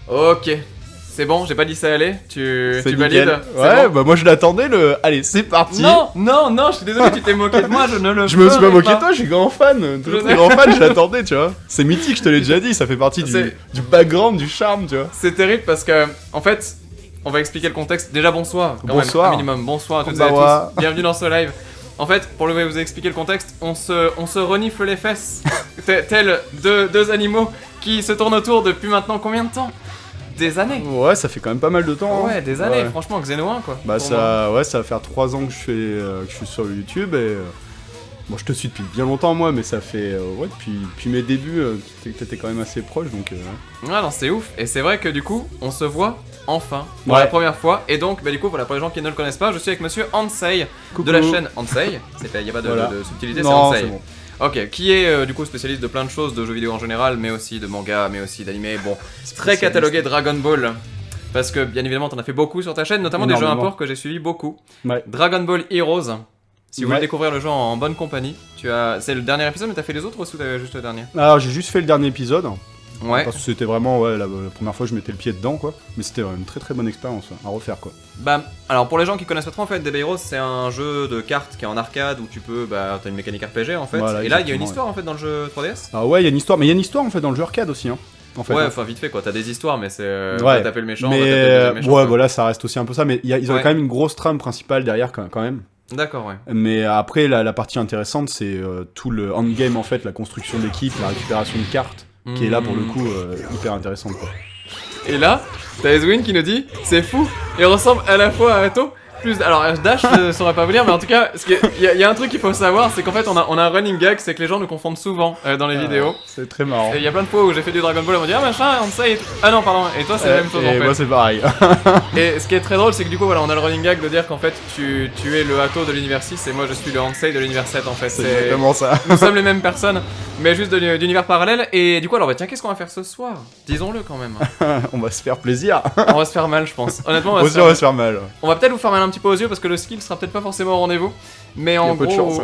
Ok. C'est bon, j'ai pas dit ça allait. Tu valides? Ouais, bon bah moi je l'attendais le. Allez, c'est parti. Non, je suis désolé, tu t'es moqué de moi, je ne le Je me suis pas ferai moqué de toi, je suis grand fan. Très grand fan, je l'attendais, tu vois. C'est mythique, je te l'ai déjà dit, ça fait partie du background, du charme, tu vois. C'est terrible parce que, en fait, on va expliquer le contexte. Déjà, bonsoir. Bonsoir. Même, un minimum. Bonsoir à toutes et à tous. Bienvenue dans ce live. En fait, pour vous expliquer le contexte, on se renifle les fesses, tels deux animaux qui se tournent autour depuis maintenant combien de temps? Des années. Ouais, ça fait quand même pas mal de temps. Ouais, hein. des années, franchement, Xeno 1 quoi. Bah ça va faire 3 ans que je suis sur YouTube et... Bon, je te suis depuis bien longtemps moi, mais ça fait... ouais, depuis mes débuts, t'étais quand même assez proche, donc... Ouais, non, c'est ouf. Et c'est vrai que du coup, on se voit enfin pour Ouais. la première fois. Et donc, bah du coup, voilà, pour les gens qui ne le connaissent pas, je suis avec monsieur Ansei Coucou. de la chaîne Ansei. Il n'y a pas Voilà. de subtilité, c'est Non, Ansei. c'est bon. Ok, qui est du coup spécialiste de plein de choses, de jeux vidéo en général, mais aussi de manga, mais aussi d'anime. Bon, très catalogué Dragon Ball. Parce que bien évidemment, t'en as fait beaucoup sur ta chaîne, notamment des jeux import que j'ai suivi beaucoup. Ouais. Dragon Ball Heroes. Si vous voulez découvrir le jeu en bonne compagnie, c'est le dernier épisode, mais t'as fait les autres ou t'as juste le dernier? Alors j'ai juste fait le dernier épisode. Ouais. Parce que c'était vraiment la première fois que je mettais le pied dedans quoi. Mais c'était une très très bonne expérience à refaire quoi. Bah alors pour les gens qui connaissent pas trop en fait, DB Heroes c'est un jeu de cartes qui est en arcade où tu peux t'as une mécanique RPG en fait. Voilà, et là il y a une histoire en fait dans le jeu 3DS. Ah ouais il y a une histoire, mais il y a une histoire en fait dans le jeu arcade aussi hein. En fait, ouais, enfin vite fait quoi, t'as des histoires mais c'est ouais. taper le méchant, mais taper le deuxième méchant. Ouais voilà ça reste aussi un peu ça, mais ils ont quand même une grosse trame principale derrière quand même. D'accord, ouais. Mais après la partie intéressante c'est tout le endgame en fait, la construction d'équipe, la récupération de cartes. Qui est là pour le coup hyper intéressante quoi. Et là, t'as Ezwin qui nous dit c'est fou, il ressemble à la fois à Atto. Alors Dash je saurais pas vous dire, mais en tout cas il y a un truc qu'il faut savoir, c'est qu'en fait on a un running gag, c'est que les gens nous confondent souvent dans les vidéos. C'est très marrant. Et il y a plein de fois où j'ai fait du Dragon Ball et on m'a dit ah machin, on sait et tout. Ah non pardon, et toi c'est la même chose en fait. Et moi c'est pareil. Et ce qui est très drôle c'est que du coup voilà on a le running gag de dire qu'en fait tu es le Atto de l'univers 6 et moi je suis le Hansei de l'univers 7 en fait. C'est exactement ça. Nous sommes les mêmes personnes, mais juste d'univers parallèles. Et du coup alors tiens qu'est-ce qu'on va faire ce soir? Disons-le quand même. On va se faire plaisir. On va se faire mal je pense. Honnêtement on va se faire mal. On va peut-être vous faire mal un petit peu aux yeux parce que le skill sera peut-être pas forcément au rendez-vous. Mais en gros, chance,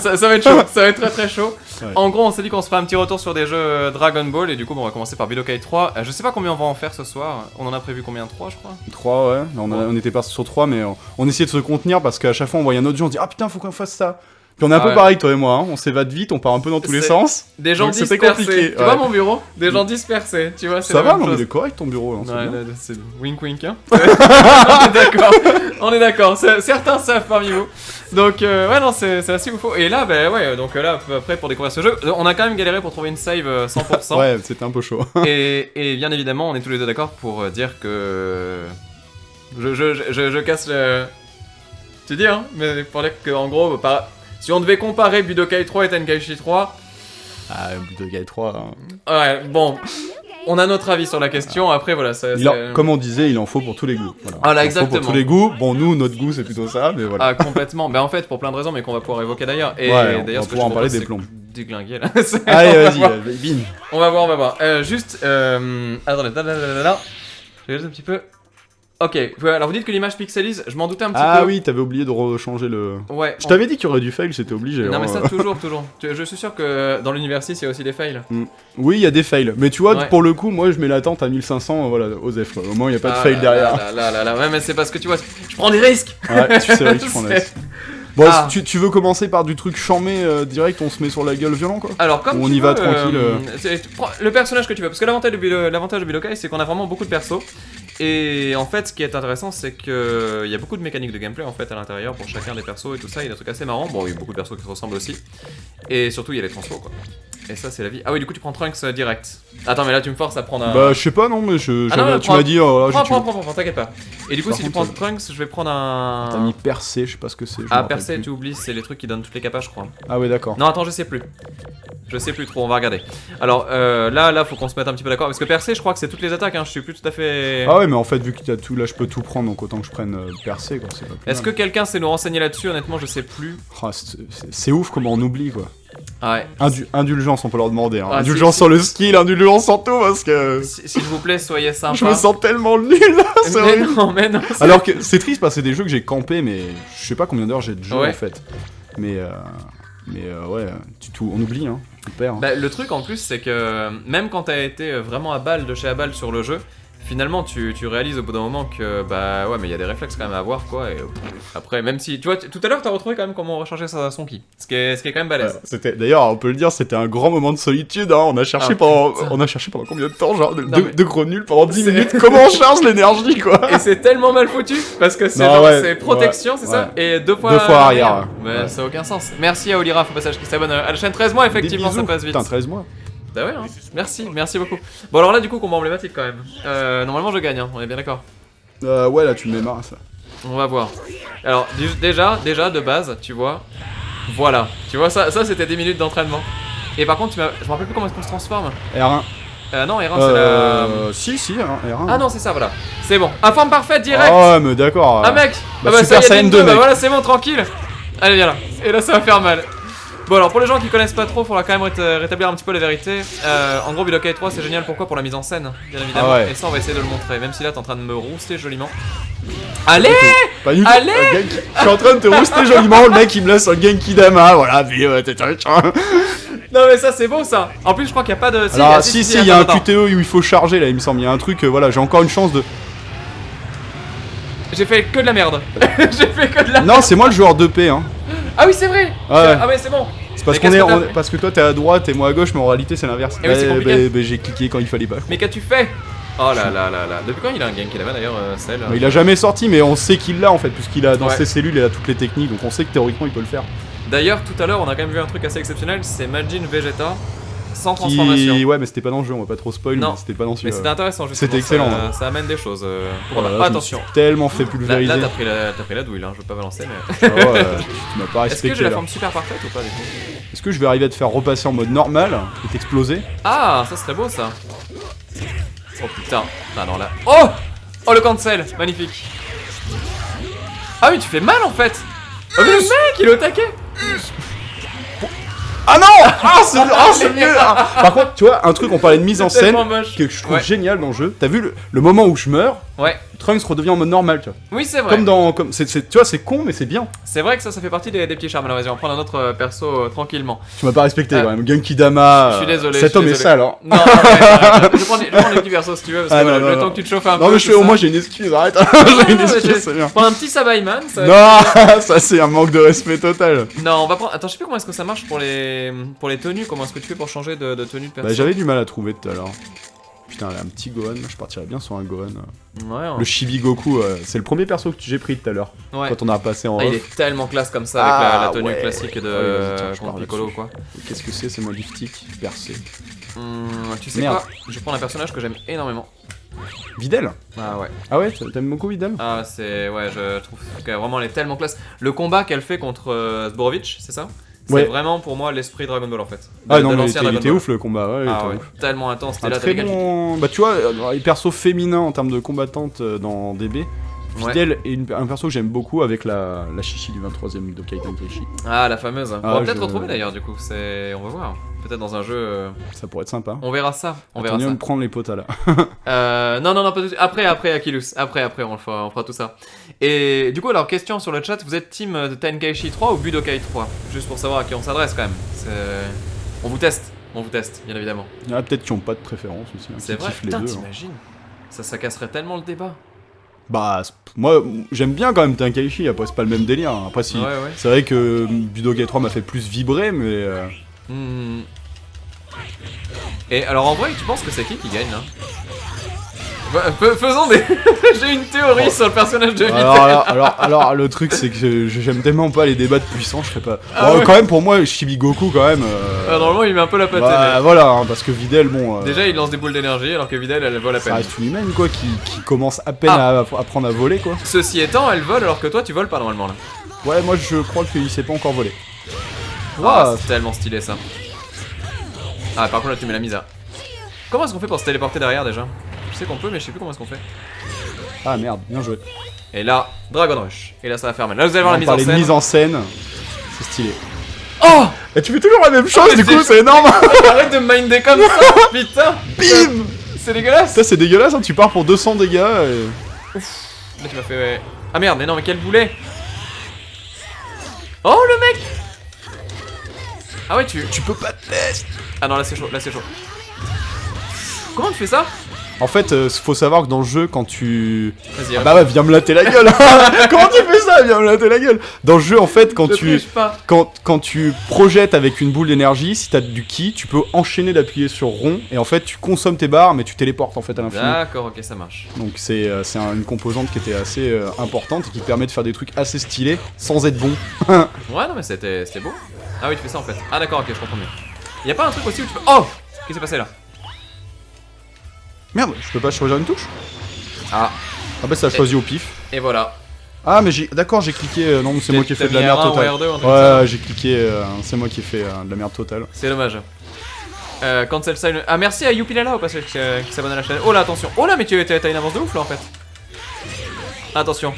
ça va être chaud, ça va être très très chaud. Ouais. En gros, on s'est dit qu'on se ferait un petit retour sur des jeux Dragon Ball et du coup, on va commencer par Budokai 3. Je sais pas combien on va en faire ce soir. On en a prévu combien? 3 je crois. 3 ouais. On était parti sur 3 mais on essayait de se contenir parce qu'à chaque fois on voyait un autre jeu, on se dit ah putain faut qu'on fasse ça. Puis on est un peu pareil toi et moi, hein. On s'évade vite, on part un peu dans tous les sens. Des gens dispersés. Compliqué. Tu vois mon bureau? Des gens dispersés, tu vois, c'est ça va, non, mais il est correct ton bureau. Hein, c'est wink wink hein. On est d'accord, certains savent parmi vous. Donc ouais non c'est assez oufo. Et là donc là après pour découvrir ce jeu, on a quand même galéré pour trouver une save 100%. Ouais c'était un peu chaud. et bien évidemment on est tous les deux d'accord pour dire que je casse le... Tu dis hein, mais pour dire qu'en gros si on devait comparer Budokai 3 et Tenkaichi 3... Ah Budokai 3... Hein. Ouais bon... On a notre avis sur la question, après voilà, comme on disait, il en faut pour tous les goûts. Voilà. Ah là, exactement. Il en faut pour tous les goûts. Bon, nous, notre goût, c'est plutôt ça, mais voilà. Ah, complètement. Ben en fait, pour plein de raisons, mais qu'on va pouvoir évoquer d'ailleurs. Et ouais, d'ailleurs, on va pouvoir en parler des plombs. Déglinguer là. Allez, vas-y, bim. On va voir. Juste, attendez, je regarde un petit peu. Ok, alors vous dites que l'image pixelise, je m'en doutais un petit peu. Ah oui, t'avais oublié de rechanger le... Ouais. Je t'avais dit qu'il y aurait du fail, c'était obligé. Non mais ça, toujours. Je suis sûr que dans l'univers 6, il y a aussi des fails. Oui, il y a des fails. Mais tu vois, pour le coup, moi je mets l'attente à 1500, voilà, Osef. Au moins, il n'y a pas de fail derrière. Ouais, mais c'est parce que tu vois, je prends des risques. Ouais, tu sais, je prends des risques. Bon, tu veux commencer par du truc charmé direct, on se met sur la gueule violent quoi? Alors comme on y va tranquille. Le personnage que tu veux, parce que l'avantage de Budokai c'est qu'on a vraiment beaucoup de persos. Et en fait ce qui est intéressant c'est qu'il y a beaucoup de mécaniques de gameplay en fait à l'intérieur pour chacun des persos et tout ça, il y a des trucs assez marrants. Bon il y a beaucoup de persos qui se ressemblent aussi. Et surtout il y a les transfos quoi. Et ça c'est la vie. Ah oui du coup tu prends Trunks direct. Attends mais là tu me forces à prendre un... Bah je sais pas non mais tu m'as dit... Prends, t'inquiète pas. Et du coup si tu prends Trunks je vais prendre un... T'as mis percé, je sais pas ce que c'est. Ah percé tu oublies, c'est les trucs qui donnent toutes les capas je crois. Ah ouais d'accord. Non attends je sais plus. Je sais plus trop, on va regarder. Alors là faut qu'on se mette un petit peu d'accord parce que percé je crois que c'est toutes les attaques hein, je suis plus tout à fait... Ah ouais mais en fait vu que t'as tout là je peux tout prendre donc autant que je prenne percé quoi. Est-ce que quelqu'un sait nous renseigner là-dessus? Honnêtement je sais plus. Oh, c'est ouf comment on oublie quoi. Ah ouais. Indulgence on peut leur demander hein. Indulgence sur le skill, indulgence sur tout parce que... S'il vous plaît soyez sympa. Je me sens tellement nul là. Mais non. Alors que c'est triste parce que c'est des jeux que j'ai campé mais je sais pas combien d'heures j'ai de jeu en fait. Mais ouais, on oublie on perd. Bah, le truc en plus c'est que même quand t'as été vraiment à balle de chez à balle sur le jeu, finalement tu réalises au bout d'un moment que bah ouais mais il y a des réflexes quand même à avoir quoi et après même si tu vois tout à l'heure t'as retrouvé quand même comment recharger son ki, ce qui est quand même balèze. C'était d'ailleurs on peut le dire c'était un grand moment de solitude hein. On a cherché pendant combien de temps genre de gros nuls pendant 10 minutes comment on charge l'énergie quoi. Et c'est tellement mal foutu parce que c'est c'est protection c'est ça et deux fois arrière. Mais ça a aucun sens. Merci à Olira au passage qui s'abonne à la chaîne 13 mois effectivement ça passe vite. Putain 13 mois. Bah ouais, hein. Merci beaucoup. Bon alors là du coup combat emblématique quand même. Normalement je gagne, hein. On est bien d'accord. Ouais là tu me mets marre ça. On va voir. Alors déjà de base, tu vois. Voilà, tu vois ça c'était 10 minutes d'entraînement. Et par contre je me rappelle plus comment est-ce qu'on se transforme. R1. Non R1 c'est la... Si R1. Ah non c'est ça voilà. C'est bon. À forme parfaite direct. Oh mais d'accord. Ah mec. Super Saiyan 2 bah voilà c'est bon tranquille. Allez viens là. Et là ça va faire mal. Bon alors pour les gens qui connaissent pas trop, faudra quand même rétablir un petit peu la vérité. En gros Budokai 3 c'est génial pourquoi pour la mise en scène, bien évidemment. Ah ouais. Et ça on va essayer de le montrer, même si là t'es en train de me rouster joliment. Allez. Allez. Je suis en train de te rouster joliment, le mec il me laisse un Genki Dama, voilà, puis non mais ça c'est beau ça. En plus je crois qu'il y a pas de... Alors si il y a un QTE où il faut charger là il me semble, il y a un truc, voilà, j'ai encore une chance de... J'ai fait que de la merde. J'ai fait que de la merde. Non c'est moi le joueur 2P hein. Ah oui c'est vrai. Ouais. Ah ouais c'est bon. C'est parce parce que toi t'es à droite et moi à gauche mais en réalité c'est l'inverse. J'ai cliqué quand il fallait pas. Mais qu'as-tu fait? Oh là là là là. Depuis quand il a un Genki Dama d'ailleurs celle Il a jamais sorti mais on sait qu'il l'a en fait puisqu'il a dans ses cellules il a toutes les techniques donc on sait que théoriquement il peut le faire. D'ailleurs tout à l'heure on a quand même vu un truc assez exceptionnel, c'est Majin Vegeta sans transformation. Ouais mais c'était pas dans le jeu, on va pas trop spoil mais c'était pas dans celui-là. Mais c'était intéressant justement. C'était excellent. Ça amène des choses. Attention. Tellement fait pulvériser. Là t'as pris la douille là, je veux pas balancer mais... tu m'as pas respecté. Est-ce que j'ai la forme super parfaite ou pas du coup? Est-ce que je vais arriver à te faire repasser en mode normal et t'exploser? Ah ça serait beau ça. Oh putain. Ah non là. Oh. Oh le cancel, magnifique. Ah oui tu fais mal en fait. Oh mais le mec il est au taquet. Ah non. C'est mieux. Par contre tu vois un truc on parlait de mise en scène que je trouve génial dans le jeu. T'as vu le moment où je meurs? Ouais. Trunks redevient en mode normal tu vois. Oui c'est vrai. Tu vois c'est con mais c'est bien. C'est vrai que ça fait partie des petits charmes. Alors vas-y on va prendre un autre perso tranquillement. Tu m'as pas respecté quand même. Genki Dama. Je suis désolé. Cet homme est sale hein. Non je prends les petits persos si tu veux parce que le temps que tu te chauffes un peu. Non mais au moins j'ai une excuse arrête. J'ai une excuse c'est bien. Prends un petit Sabaiman. Non ça c'est un manque de respect total. Non on va prendre... Attends je sais plus comment est-ce que ça marche pour les tenues. Comment est-ce que tu fais pour changer de tenue de perso? Bah j'avais du mal à trouver tout à l'heure. Putain, là, un petit Gohan, je partirais bien sur un Gohan. Ouais, le Chibi Goku, c'est le premier perso que j'ai pris tout à l'heure. Ouais. Quand on a passé en off. Il est tellement classe comme ça avec la tenue classique de Piccolo quoi. Qu'est-ce que c'est mon liftique percé? Tu sais quoi? Je prends un personnage que j'aime énormément. Videl? Ah ouais. Ah ouais, t'aimes beaucoup Videl? Ah c'est... Ouais, je trouve que vraiment elle est tellement classe. Le combat qu'elle fait contre Zborovich, c'est ça? C'est vraiment pour moi l'esprit Dragon Ball en fait. Ah non mais il était ouf le combat, ouais, tellement intense, c'était là très bon... Bah tu vois, les persos féminins en termes de combattantes dans DB, Videl est un perso que j'aime beaucoup avec la chichi du 23ème Budokai Tenkaichi. Ah la fameuse, on va peut-être retrouver d'ailleurs du coup, on va voir. Peut-être dans un jeu... Ça pourrait être sympa. On verra ça, on verra ça. On prendre les potas là. Non, pas tout de suite. Après Akilus. Après, on fera tout ça. Et du coup, alors, question sur le chat, vous êtes team de Tenkaichi 3 ou Budokai 3? Juste pour savoir à qui on s'adresse quand même. On vous teste, bien évidemment. Il y en a peut-être qui n'ont pas de préférence aussi. C'est vrai, putain, t'imagines ça casserait tellement le débat. Bah, moi, j'aime bien quand même Tenkaichi, après c'est pas le même délire. Après, si, c'est vrai que Budokai 3 m'a fait plus vibrer, mais... Et alors en vrai, tu penses que c'est qui gagne là? Faisons des... J'ai une théorie sur le personnage de Videl. Alors le truc c'est que j'aime tellement pas les débats de puissance, je ferais pas... Quand même pour moi, Chibi Goku quand même... normalement il met un peu la patte. Bah voilà, hein, parce que Videl, bon... Déjà il lance des boules d'énergie alors que Videl elle vole à peine. Ça reste une humaine quoi, qui commence à peine à apprendre à voler quoi. Ceci étant, elle vole alors que toi tu voles pas normalement là. Ouais, moi je crois qu'il sait pas encore voler. C'est tellement stylé ça. Ah par contre là tu mets la mise à... Comment est-ce qu'on fait pour se téléporter derrière déjà? Je sais qu'on peut mais je sais plus comment est-ce qu'on fait. Ah merde, bien joué. Et là, Dragon Rush. Et là ça va faire mal. Là vous allez voir la mise en scène. Les mises en scène, c'est stylé. Oh! Et tu fais toujours la même chose du coup, c'est énorme. Arrête de minder comme ça, putain. Bim. C'est dégueulasse. Ça c'est dégueulasse, hein, tu pars pour 200 dégâts et... Ouf. Là tu m'as fait... Ah merde, mais non mais quel boulet. Oh le mec. Ah ouais tu peux pas te tester. Ah non là c'est chaud, Comment tu fais ça? En fait, faut savoir que dans le jeu, quand tu... Vas-y, Ah bah ouais, viens me latter la gueule. Comment tu fais ça? Viens me latter la gueule. Dans le jeu, en fait, quand tu projettes avec une boule d'énergie, si t'as du ki, tu peux enchaîner d'appuyer sur rond, et en fait, tu consommes tes barres, mais tu téléportes en fait à l'infini. D'accord, ok, ça marche. Donc c'est une composante qui était assez importante et qui permet de faire des trucs assez stylés sans être bon. Ouais, non, mais c'était beau. Ah oui, tu fais ça en fait. Ah d'accord, ok, je comprends mieux. Y'a pas un truc aussi où tu peux... Oh! Qu'est-ce qui s'est passé là? Merde, je peux pas choisir une touche? Ah. Ah bah ça a choisi au pif. Et voilà. Ah mais d'accord, j'ai cliqué... non, c'est moi qui ai fait de la merde R1 ou totale. R2, un truc comme ça. Ouais, j'ai cliqué... c'est moi qui ai fait de la merde totale. C'est dommage. Cancel sign... Ah merci à Youpilala au passage qui s'abonne à la chaîne. Oh là, attention. Oh là, mais t'as une avance de ouf là en fait. Attention.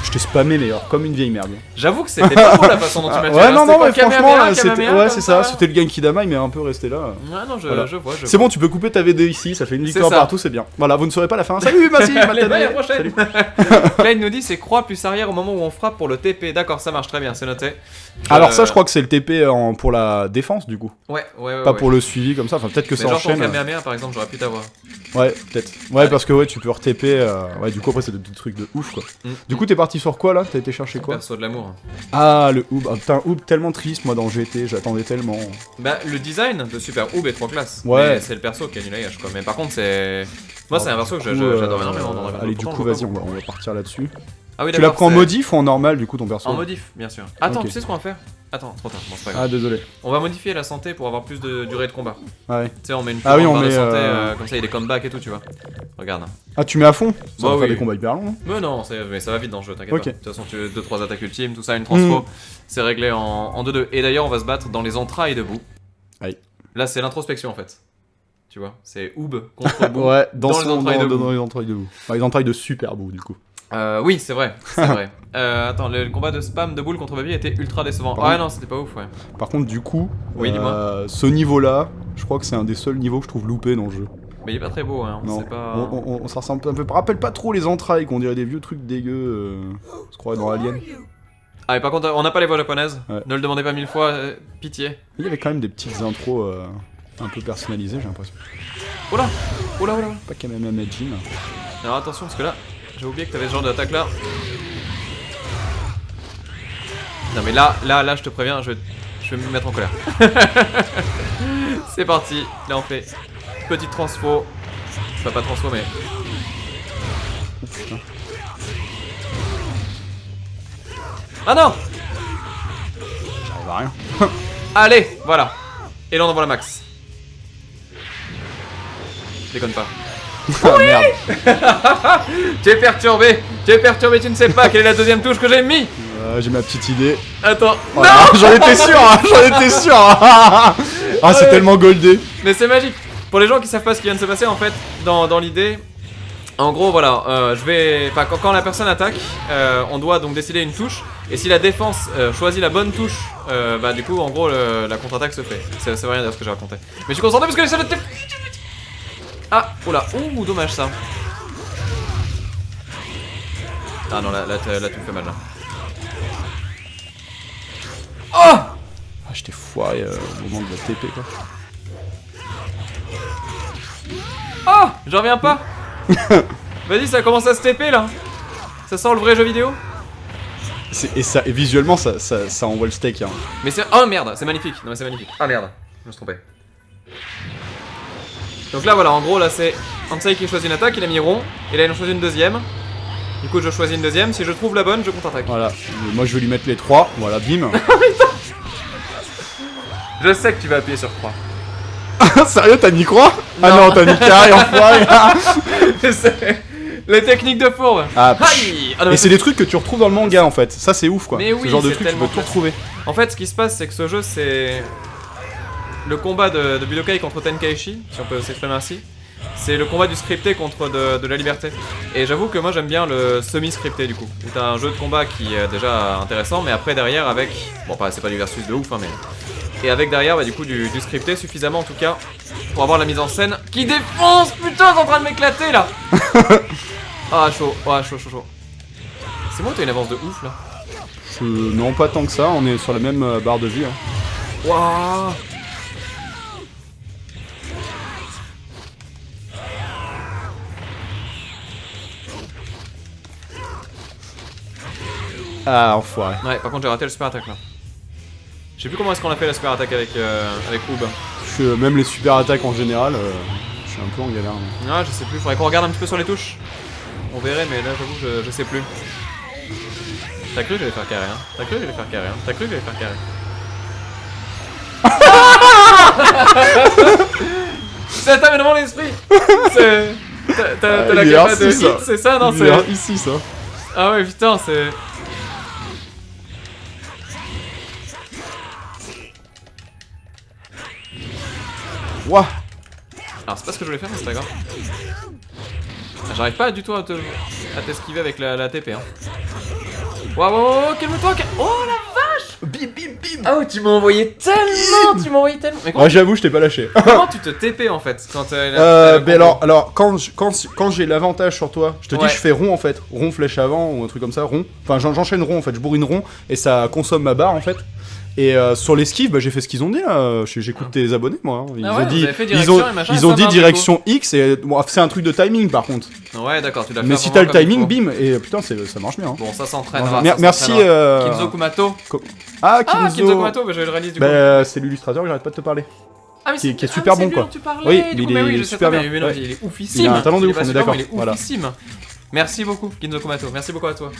Je t'ai spammé mais alors, comme une vieille merde. J'avoue que c'était pas beau la façon dont tu m'as tué. Ouais, non, C'était mais quoi, franchement, c'était... Kamehameha, Ouais, comme c'est ça, c'était le Genkidama, il m'est un peu resté là. Ouais, non, Voilà. je vois. C'est bon, tu peux couper ta V2 ici, ça fait une victoire ça. partout, c'est bien. Voilà, vous ne saurez pas la fin. Salut, merci, Allez, bye, à la Matane. prochaine. Clyde nous dit c'est croix plus arrière au moment où on frappe pour le TP. D'accord, ça marche très bien, c'est noté. Alors ça, je crois que c'est le TP pour la défense, du coup. Ouais. Pas pour le suivi comme ça, enfin peut-être que Mais ça genre ton enchaîne. Kamehameha par exemple, j'aurais pu t'avoir. Ouais, peut-être. Ouais, parce que ouais, tu peux re-TP. Ouais, du coup, après, c'est des trucs de ouf, quoi. Du coup, t'es parti sur quoi, là? T'as été chercher quoi? Perso de l'amour. Ah, le Oob. Ah, putain, Oob tellement triste, moi, dans GT, j'attendais tellement. Bah, le design de Super Oob est trop classe. Ouais. Mais c'est le perso qui a nul à gage, quoi. Mais par contre, c'est. Moi, c'est un perso que Du coup, j'adore énormément dans Dragon Ball. Allez, du Pourtant, coup, je vois vas-y, pas on va partir là-dessus. Ah oui, Tu la d'accord, prends en c'est- modif ou en normal, du coup, ton perso? En modif, bien sûr. Attends, Ok. tu sais ce qu'on va faire? Attends, trop tard, bon, c'est pas grave. Ah, désolé. On va modifier la santé pour avoir plus de durée de combat. Ouais. Tu sais, on met une plus Ah oui, grande on barre de met, santé, comme ça il y a des comebacks et tout, tu vois. Regarde. Ah, tu mets à fond? Ça Bah va faire oui. des combats hyper longs, hein. Mais non, mais ça va vite dans le jeu, t'inquiète Ok. pas. De toute façon, tu 2-3 attaques ultimes, tout ça, une transfo, c'est réglé en 2-2. Et d'ailleurs, on va se battre dans les entrailles de Boo. Aïe. Là, c'est l'introspection en fait. Tu vois, c'est Oob contre Boo. Ouais, dans les son- entrailles de Boo. dans les entrailles de Boo. Enfin, les entrailles de Super Boo, du coup. Oui, c'est vrai, c'est vrai. Attends, le combat de spam de boule contre Baby était ultra décevant. Par Ah contre- non, c'était pas ouf, ouais. Par contre, du coup, Oui, dis-moi. ce niveau-là, je crois que c'est un des seuls niveaux que je trouve loupé dans le jeu. Mais il est pas très beau, hein. Non, C'est pas. ça ressemble un peu. Rappelle pas trop les entrailles, qu'on dirait des vieux trucs dégueux. Je crois dans Alien. Ah, mais par contre, on n'a pas les voix japonaises. Ouais. Ne le demandez pas 1000 fois, pitié. Il y avait quand même des petites intros un peu personnalisées, j'ai l'impression. Oh là. Pas Kamehameha Majin. Alors attention, parce que là, j'ai oublié que t'avais ce genre d'attaque là. Non, mais là, je te préviens, je vais me mettre en colère. C'est parti. Là, on fait petite transfo. Enfin, pas transfo, mais. Oh putain. Ah non! J'arrive à rien. Allez, voilà. Et là, on envoie la max. Je déconne pas. Ah merde. Tu es perturbé, tu ne sais pas quelle est la deuxième touche que j'ai mis. J'ai ma petite idée. Attends, Oh là, j'en étais sûr, hein, Ah, c'est Ouais. tellement goldé. mais c'est magique. Pour les gens qui savent pas ce qui vient de se passer, en fait, dans l'idée, en gros, voilà, enfin, quand la personne attaque, on doit donc décider une touche, et si la défense choisit la bonne touche, bah du coup, en gros, la contre-attaque se fait. Ça veut rien dire ce que j'ai raconté. Mais je suis concentré parce que les salles de... Ah, oula, ouh, dommage ça. Ah non, là tu me fais mal là. Oh! Ah, j'étais foiré au moment de la TP quoi. Oh! J'en reviens pas. Vas-y, ça commence à se TP là. Ça sent le vrai jeu vidéo. Et visuellement ça envoie le steak hein. Mais c'est... Oh merde, c'est magnifique. Non mais c'est magnifique. Ah merde, je me suis trompé. Donc là voilà, en gros là c'est Ansai qui choisit une attaque, il a mis rond, et là il en choisit une deuxième. Du coup je choisis une deuxième, si je trouve la bonne, je contre-attaque. Voilà, moi je vais lui mettre les 3, voilà, bim. Je sais que tu vas appuyer sur 3. Sérieux, t'as mis croix? Ah non, t'as mis carré, enfoiré. C'est les techniques de fourbe. Ah, Aïe. Ah, non, mais et c'est des trucs que tu retrouves dans le manga en fait, ça c'est ouf quoi. Mais oui, ce genre de c'est trucs tu tellement peux tout classe. retrouver. En fait, ce qui se passe, c'est que ce jeu, c'est le combat de Budokai contre Tenkaichi, si on peut s'exprimer ainsi. C'est le combat du scripté contre de la liberté. Et j'avoue que moi j'aime bien le semi-scripté du coup. Où t'as un jeu de combat qui est déjà intéressant, mais après derrière avec... Bon, c'est pas du versus de ouf, hein, mais... Et avec derrière, bah, du coup, du scripté suffisamment en tout cas pour avoir la mise en scène qui défonce. Putain, c'est en train de m'éclater là. Ah, chaud, chaud. C'est moi ou t'as une avance de ouf là? Non, pas tant que ça, on est sur la même barre de vie. Hein. Waouh. Ah, enfoiré. Ouais, par contre j'ai raté le super attaque là. Je sais plus comment est-ce qu'on a fait la super attaque avec Oob. Même les super attaques en général, je suis un peu en galère. Ouais, je sais plus, faudrait qu'on regarde un petit peu sur les touches. On verrait, mais là j'avoue, je sais plus. T'as cru que j'allais faire carré, hein? T'as cru que j'allais faire carré, hein? T'as cru que j'allais faire carré. C'est ta mais dans mon esprit. C'est... T'as la capacité de hit, c'est ça, non? C'est ici ça. Ah ouais, putain, c'est... Ouah. Alors c'est pas ce que je voulais faire, mais c'est pas grave. J'arrive pas du tout à t'esquiver avec la TP, hein. Waouh, calme-toi, oh la vache. Bim, bim, bim. Oh, tu m'as envoyé tellement, Mais ouais, j'avoue, je t'ai pas lâché. Comment tu te TP en fait quand ben alors quand j'ai l'avantage sur toi, je te dis je fais rond en fait, rond flèche avant ou un truc comme ça, rond. Enfin j'enchaîne rond en fait, je bourrine rond et ça consomme ma barre en fait. Et sur l'esquive, bah, j'ai fait ce qu'ils ont dit là. J'écoute tes abonnés moi. Hein. Ils ont dit direction X et bon, c'est un truc de timing par contre. Ouais d'accord, tu l'as fait. Mais si t'as le timing, bim et putain ça marche bien. Hein. Bon ça s'entraînera. Merci. Kinzo Kumato. Kinzo Kumato, bah, je le réalise du coup. C'est l'illustrateur que j'arrête pas de te parler. Ah, mais qui est super bon quoi. Oui, il est super bien. Il est oufissime. Il a un talent de ouf, on est d'accord. Il est oufissime. Merci beaucoup Kinzo Kumato, merci beaucoup à toi.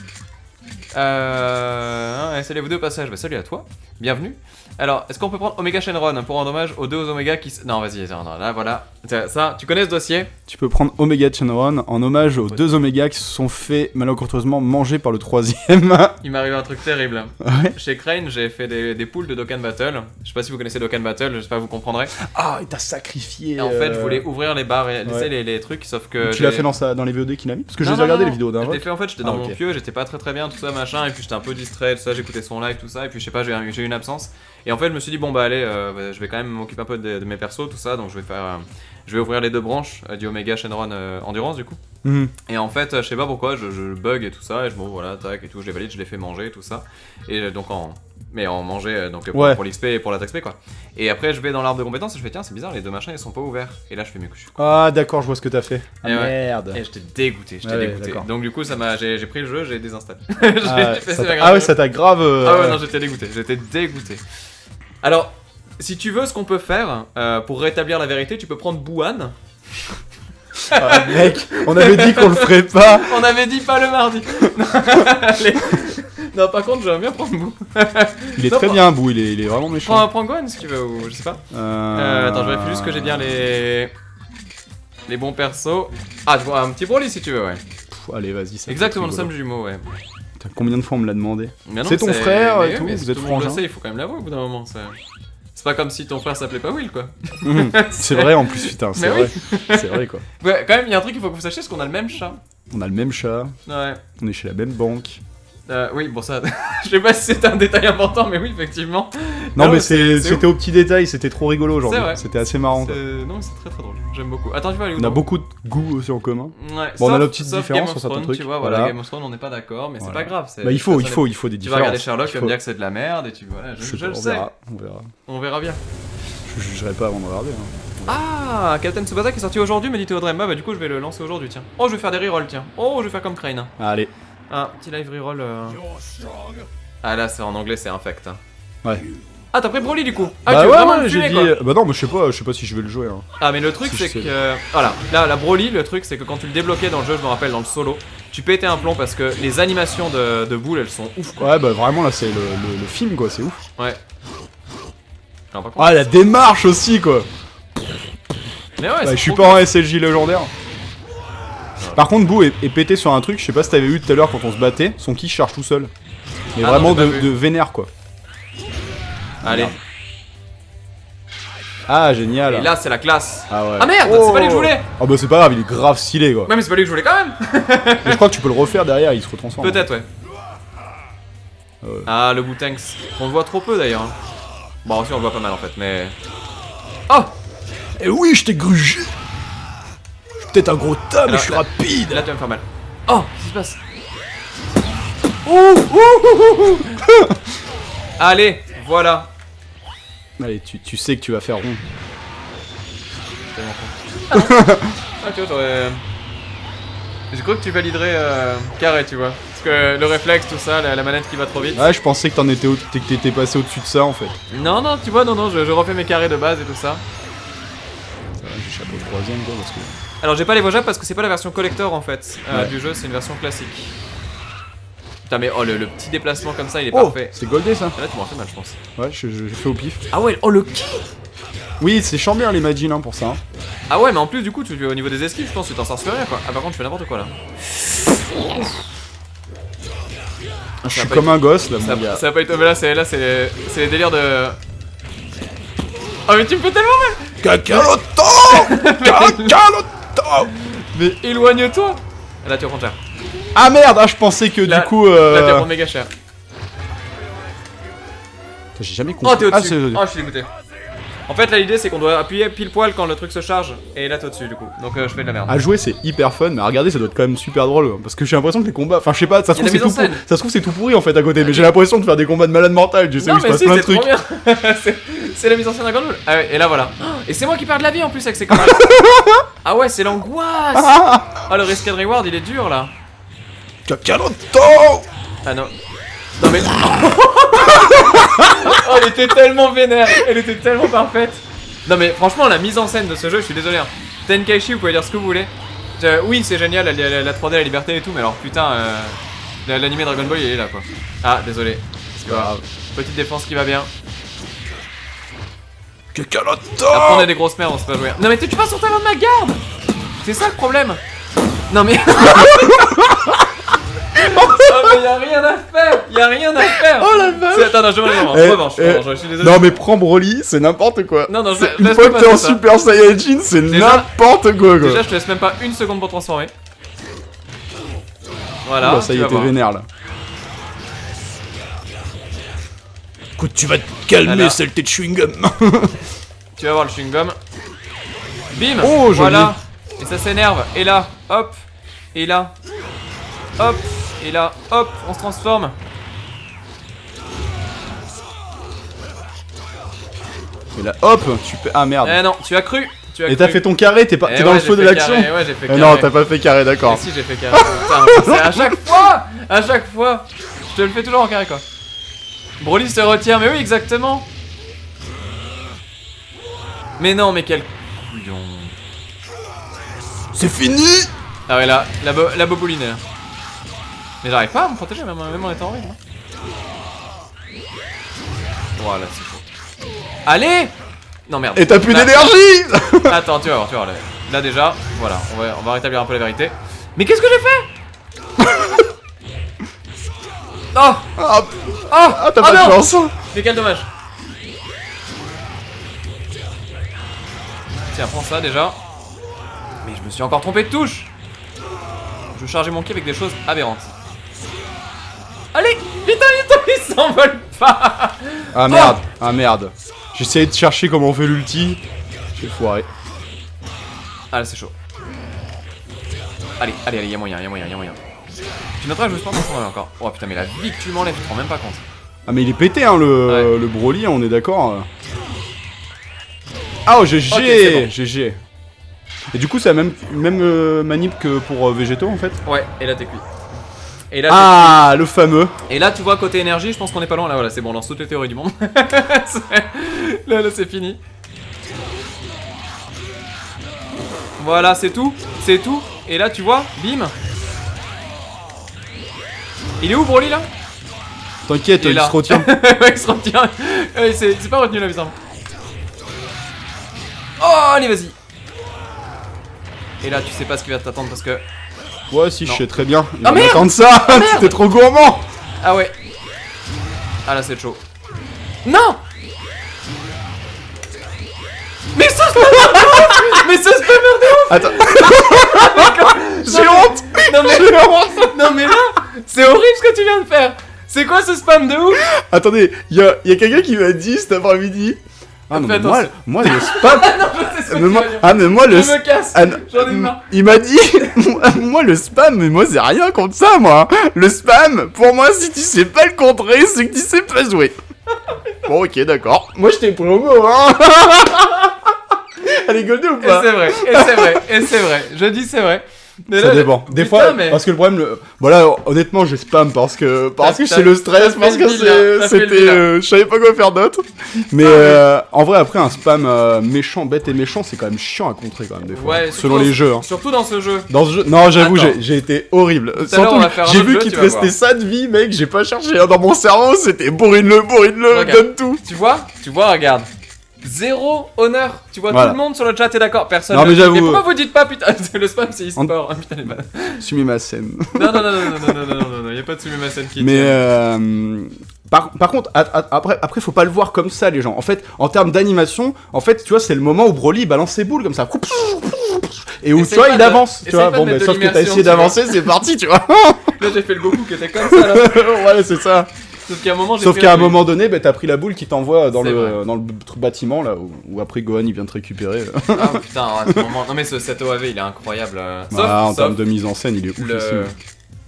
Salut à vous deux au passage, bah salut à toi, bienvenue. Alors, est-ce qu'on peut prendre Omega Shenron pour rendre hommage aux deux Omega qui... Non, vas-y, non, là, voilà. Ça, tu connais ce dossier? Tu peux prendre Omega Shenron en hommage aux deux Omega qui se sont fait malencontreusement manger par le troisième. Il m'est arrivé un truc terrible. Ouais. Chez Crane, j'ai fait des poules de Dokkan Battle. Je sais pas si vous connaissez Dokkan Battle, j'espère que vous comprendrez. Ah, il t'a sacrifié. Et en fait, je voulais ouvrir les barres et laisser les trucs, sauf que... Tu l'as fait dans les VOD qu'il a mis? Parce que je les ai regardé les vidéos d'un Je l'ai fait en fait, j'étais dans mon pieu, j'étais pas très bien, tout ça, machin, et puis j'étais un peu distrait, tout ça, j'écoutais son live, tout ça, et puis je sais pas, j'ai eu une absence. Et en fait, je me suis dit, bon bah allez, je vais quand même m'occuper un peu de mes persos, tout ça, donc je vais ouvrir les deux branches du Omega Shenron Endurance du coup. Et en fait, je sais pas pourquoi, je bug et tout ça, et bon voilà, tac et tout, je les valide, je les fais manger et tout ça. Et donc en manger donc pour l'XP et pour l'attaque XP quoi. Et après, je vais dans l'arbre de compétences et je fais tiens, c'est bizarre, les deux machins ils sont pas ouverts. Et là, je fais mes couches. Ah d'accord, je vois ce que t'as fait. Ah merde. Et j'étais dégoûté, Donc du coup, j'ai pris le jeu, j'ai désinstallé. Ça t'a grave. Ah ouais, non, j'étais dégoûté. Alors, si tu veux, ce qu'on peut faire pour rétablir la vérité, tu peux prendre Bouhan. Ah, mec, on avait dit qu'on le ferait pas. On avait dit pas le mardi. Non, par contre, j'aimerais bien prendre Bou. Il est très bien, Bou, il est vraiment méchant. Prends Gohan si tu veux, ou je sais pas. Attends, je vérifie juste que j'ai bien les bons persos. Ah, tu vois un petit Broly si tu veux, ouais. Allez, vas-y, ça. Exactement le même jumeau, ouais. Combien de fois on me l'a demandé? C'est ton frère et tout, vous êtes frangins. Il faut quand même l'avouer au bout d'un moment, ça. C'est pas comme si ton frère s'appelait pas Will quoi. C'est vrai en plus, putain, c'est vrai. C'est vrai quoi. Ouais, quand même, il y a un truc qu'il faut que vous sachiez, c'est qu'on a le même chat. On a le même chat. Ouais. On est chez la même banque. Oui, bon ça, je sais pas si c'était un détail important, mais oui, effectivement. Non, mais c'était au petit détail, c'était trop rigolo aujourd'hui. C'est vrai. C'était assez marrant. Non, mais c'est très drôle, j'aime beaucoup. Attends, tu vas aller où? On a beaucoup de goûts aussi en commun. Ouais, bon, on a nos petites différences sur certains trucs. Tu vois, voilà, Game of Thrones, on n'est pas d'accord, mais c'est pas grave. Bah, il faut des différences. Tu vas regarder Sherlock, tu vas me dire que c'est de la merde, et tu voilà, je le sais. On verra bien. Je jugerai pas avant de regarder. Ah, Captain Tsubasa qui est sorti aujourd'hui, me dit Théodrem. Bah, du coup, je vais le lancer aujourd'hui, tiens. Oh, je vais faire des rerolls, tiens. Oh, je vais faire comme Crane. Allez. Un petit live reroll. Ah là, c'est en anglais, c'est infect. Hein. Ouais. Ah, t'as pris Broly du coup? Ah, bah tu veux vraiment j'ai dit. Quoi. Bah non, mais je sais pas si je vais le jouer. Hein. Ah, mais le truc c'est que. Voilà, là, la Broly, le truc c'est que quand tu le débloquais dans le jeu, je me rappelle dans le solo, tu pétais un plomb parce que les animations de boules elles sont ouf quoi. Ouais, bah vraiment là, c'est le film quoi, c'est ouf. Ouais. Non, par contre, ah, la démarche aussi quoi! Mais ouais, je suis pas en SLJ légendaire. Par contre, Boo est pété sur un truc, je sais pas si t'avais vu tout à l'heure quand on se battait, son ki charge tout seul. Mais vraiment de vénère quoi. Allez. Ah, génial. Et là, c'est la classe. Ah ouais. Ah merde, c'est pas lui que je voulais. Ah bah c'est pas grave, il est grave stylé quoi. Ouais, mais c'est pas lui que je voulais quand même. Mais je crois que tu peux le refaire derrière, il se retransforme. Peut-être, ouais. Ah, le Boutanks. On le voit trop peu d'ailleurs. Bon, aussi on le voit pas mal en fait, mais. Oh! Eh oui, je t'ai grugé! Je suis peut-être un gros tas, mais je suis rapide! Là, tu vas me faire mal. Oh! Qu'est-ce qui se passe? Allez, voilà. Allez, tu sais que tu vas faire rond. Ah, tu vois, j'aurais. J'ai cru que tu validerais carré, tu vois. Parce que le réflexe, tout ça, la manette qui va trop vite. Ouais, je pensais que t'étais passé au-dessus de ça en fait. Non, tu vois, non, je refais mes carrés de base et tout ça. J'échappe au troisième quoi parce que... Alors j'ai pas les voyages parce que c'est pas la version collector en fait Ouais. du jeu, c'est une version classique. Putain mais oh le petit déplacement comme ça il est Oh, parfait. c'est goldé ça. Là tu m'en fais mal je pense. Ouais, je fais au pif. Ah ouais, oh le ki. Oui, c'est chiant bien les Majin hein, pour ça. Hein. Ah ouais mais en plus du coup au niveau des esquives je pense que tu t'en sors sur rien quoi. Ah par contre je fais n'importe quoi là. Je suis comme un gosse là mon gars. Ça va pas être... Mais là c'est les délires de... Oh mais tu me fais tellement mal. Kakaroto Kakaroto. Mais éloigne-toi. Là tu vas prendre cher. Ah merde, ah je pensais que Là, du coup... Là tu vas prendre méga cher. J'ai jamais compris. Oh t'es au-dessus. c'est- Oh je suis dégoûté. En fait là l'idée c'est qu'on doit appuyer pile poil quand le truc se charge. Et là t'es au-dessus du coup. Donc je fais de la merde. À jouer c'est hyper fun, mais à regarder ça doit être quand même super drôle. Parce que j'ai l'impression que les combats... Enfin je sais pas, ça se Il y a trouve la c'est mise en tout, scène. ça se trouve c'est tout pourri en fait à côté. Mais j'ai l'impression de faire des combats de malade mental, tu sais, Non où il se mais passe si plein de c'est trop trucs. bien. C'est la mise en scène à grande boule. Ah ouais, et là voilà. Et c'est moi qui perds de la vie en plus avec ces conneries. Ah ouais c'est l'angoisse. Ah le risk and reward il est dur là. Kakaroto. Ah non. Non mais... Oh elle était tellement vénère. Elle était tellement parfaite. Non mais franchement la mise en scène de ce jeu je suis désolé hein. Tenkaichi vous pouvez dire ce que vous voulez. Oui c'est génial la 3D la liberté et tout mais alors putain l'animé Dragon Ball il est là quoi. Ah désolé. C'est pas grave. Petite défense qui va bien. Kakaroto. Après on a des grosses merdes on sait pas jouer. Non mais tu passes sur ta main de ma garde. C'est ça le problème. Non mais... Oh mais y'a rien à faire. Y'a rien à faire. Oh la vache. Attends non je vais revanche, je suis désolé. Non mais prends Broly, c'est n'importe quoi. Non, Une laisse-moi fois que t'es en passer ça. Super Saiyajin, c'est Déjà- n'importe quoi. Déjà je te laisse même pas une seconde pour transformer. Voilà, Oula, ça y tu est, vas t'es voir. vénère là. Écoute, tu vas te calmer, Voilà. saleté de chewing-gum. Tu vas voir le chewing-gum. Bim. Oh, joli. Voilà. Et ça s'énerve. Et là, hop. Et là. Hop. Et là, hop. On se transforme. Et là, hop, ah merde. Eh non, tu as cru. Tu as Et t'as cru. fait ton carré, t'es Eh dans ouais, le feu j'ai de fait l'action. carré, ouais, j'ai fait Eh carré. non, t'as pas fait carré, Eh d'accord. si, j'ai fait carré. Putain, c'est à chaque fois. À chaque fois. Je te le fais toujours en carré quoi. Broly se retire, mais oui, exactement. Mais non, mais quel couillon. C'est fini. Ah ouais, la boboline. Mais j'arrive pas à me protéger, même en étant en rythme. Voilà, c'est chaud. Allez. Non, merde. Et t'as plus Là- d'énergie. Attends, tu vas voir. Là déjà, voilà, on va rétablir un peu la vérité. Mais qu'est-ce que j'ai fait? Oh. Ah, Oh. t'as Oh pas de non. chance. Mais quel dommage. Tiens, prends ça déjà. Mais je me suis encore trompé de touche. Je chargeais mon ki avec des choses aberrantes. Allez, vite, il s'envole pas. Ah merde, ah merde. J'essayais de chercher comment on fait l'ulti. J'ai foiré. Ah là c'est chaud. Allez, y'a moyen. Tu noteras que je me suis pas transformé encore. Oh putain, mais la vie que tu m'enlèves, tu te rends même pas compte. Ah mais il est pété hein le Broly, on est d'accord. Ah oh GG, Ok, c'est bon. GG. Et du coup c'est la même manip que pour Végétaux en fait. Ouais, et là t'es cuit. Et là, Ah le fameux. et là tu vois côté énergie, je pense qu'on est pas loin là, voilà, c'est bon, on lance toutes les théories du monde. là c'est fini. Voilà, c'est tout. Et là tu vois, bim. Il est où Broly là? T'inquiète, il là. se retient. Ouais, il se retient. Ouais, c'est pas retenu là, putain. Oh, allez, vas-y. Et là, tu sais pas ce qui va t'attendre parce que. Ouais si, je Non. sais très bien. Ils Ah, vont merde. attendre ça. T'es trop gourmand. Ah ouais. Ah là, c'est chaud. Non. Mais ce spammer de ouf. Mais ce spammer de ouf. Attends. J'ai honte. Non mais, J'ai honte. non mais là, c'est horrible ce que tu viens de faire. C'est quoi ce spam de ouf? Attendez, y a quelqu'un qui m'a dit cet après-midi. Ah non, Fais mais moi, attention. moi le spam. Non, je sais ce que mais tu moi, vas dire. ah mais moi le. Je me casse. Ah, non, J'en ai marre. il m'a dit, moi le spam, mais moi c'est rien contre ça moi. Le spam, pour moi si tu sais pas le contrer, c'est que tu sais pas jouer. Bon ok d'accord. Moi je t'ai pris au mot hein. Elle est goldée ou Et pas? c'est vrai. Je dis c'est vrai. Mais ça là, dépend. Des putain, fois, mais... parce que le problème, honnêtement, honnêtement, je spam parce que c'est t'as- le stress, t'as parce fait le que vilain, t'as fait le c'était, vilain. je savais pas quoi faire d'autre. Mais en vrai, après, un spam méchant, bête et méchant, c'est quand même chiant à contrer quand même des fois. Ouais, selon les jeux. Hein. Surtout dans ce jeu. Dans ce jeu, non, j'avoue, Attends. j'ai été horrible. Tout à l'heure, on va faire un J'ai autre vu jeu, qu'il tu te vas restait voir. ça de vie, mec. J'ai pas cherché. Dans mon cerveau, c'était bourrine-le, Regarde. donne tout. Tu vois, regarde. Zéro honneur. Tu vois, Voilà. tout le monde sur le chat est d'accord. Personne Non, ne mais dit, j'avoue, pourquoi vous dites pas putain, le spam c'est e-sport. Ah, putain, les balles. Sumi ma scène. Non, y'a pas de Sumimasen qui Mais tient. par contre, après, faut pas le voir comme ça, les gens. En fait, en termes d'animation, en fait, tu vois, c'est le moment où Broly il balance ses boules comme ça. Et où, Essaye tu vois, pas il de- avance. Tu essaye vois, pas bon, de mais mettre sauf de que t'as l'immersion, essayé tu vois. d'avancer, c'est parti, tu vois. Là, j'ai fait le Goku qui était comme ça là. Ouais, c'est ça. Sauf qu'à un moment, j'ai Sauf fait qu'à un le- moment donné, bah, t'as pris la boule qui t'envoie dans C'est vrai. le bâtiment, là, où après Gohan il vient te récupérer. Ah putain, à ce moment. Non, mais cet OAV il est incroyable. Voilà, en Sauf termes de mise en scène, il est le. oufissime.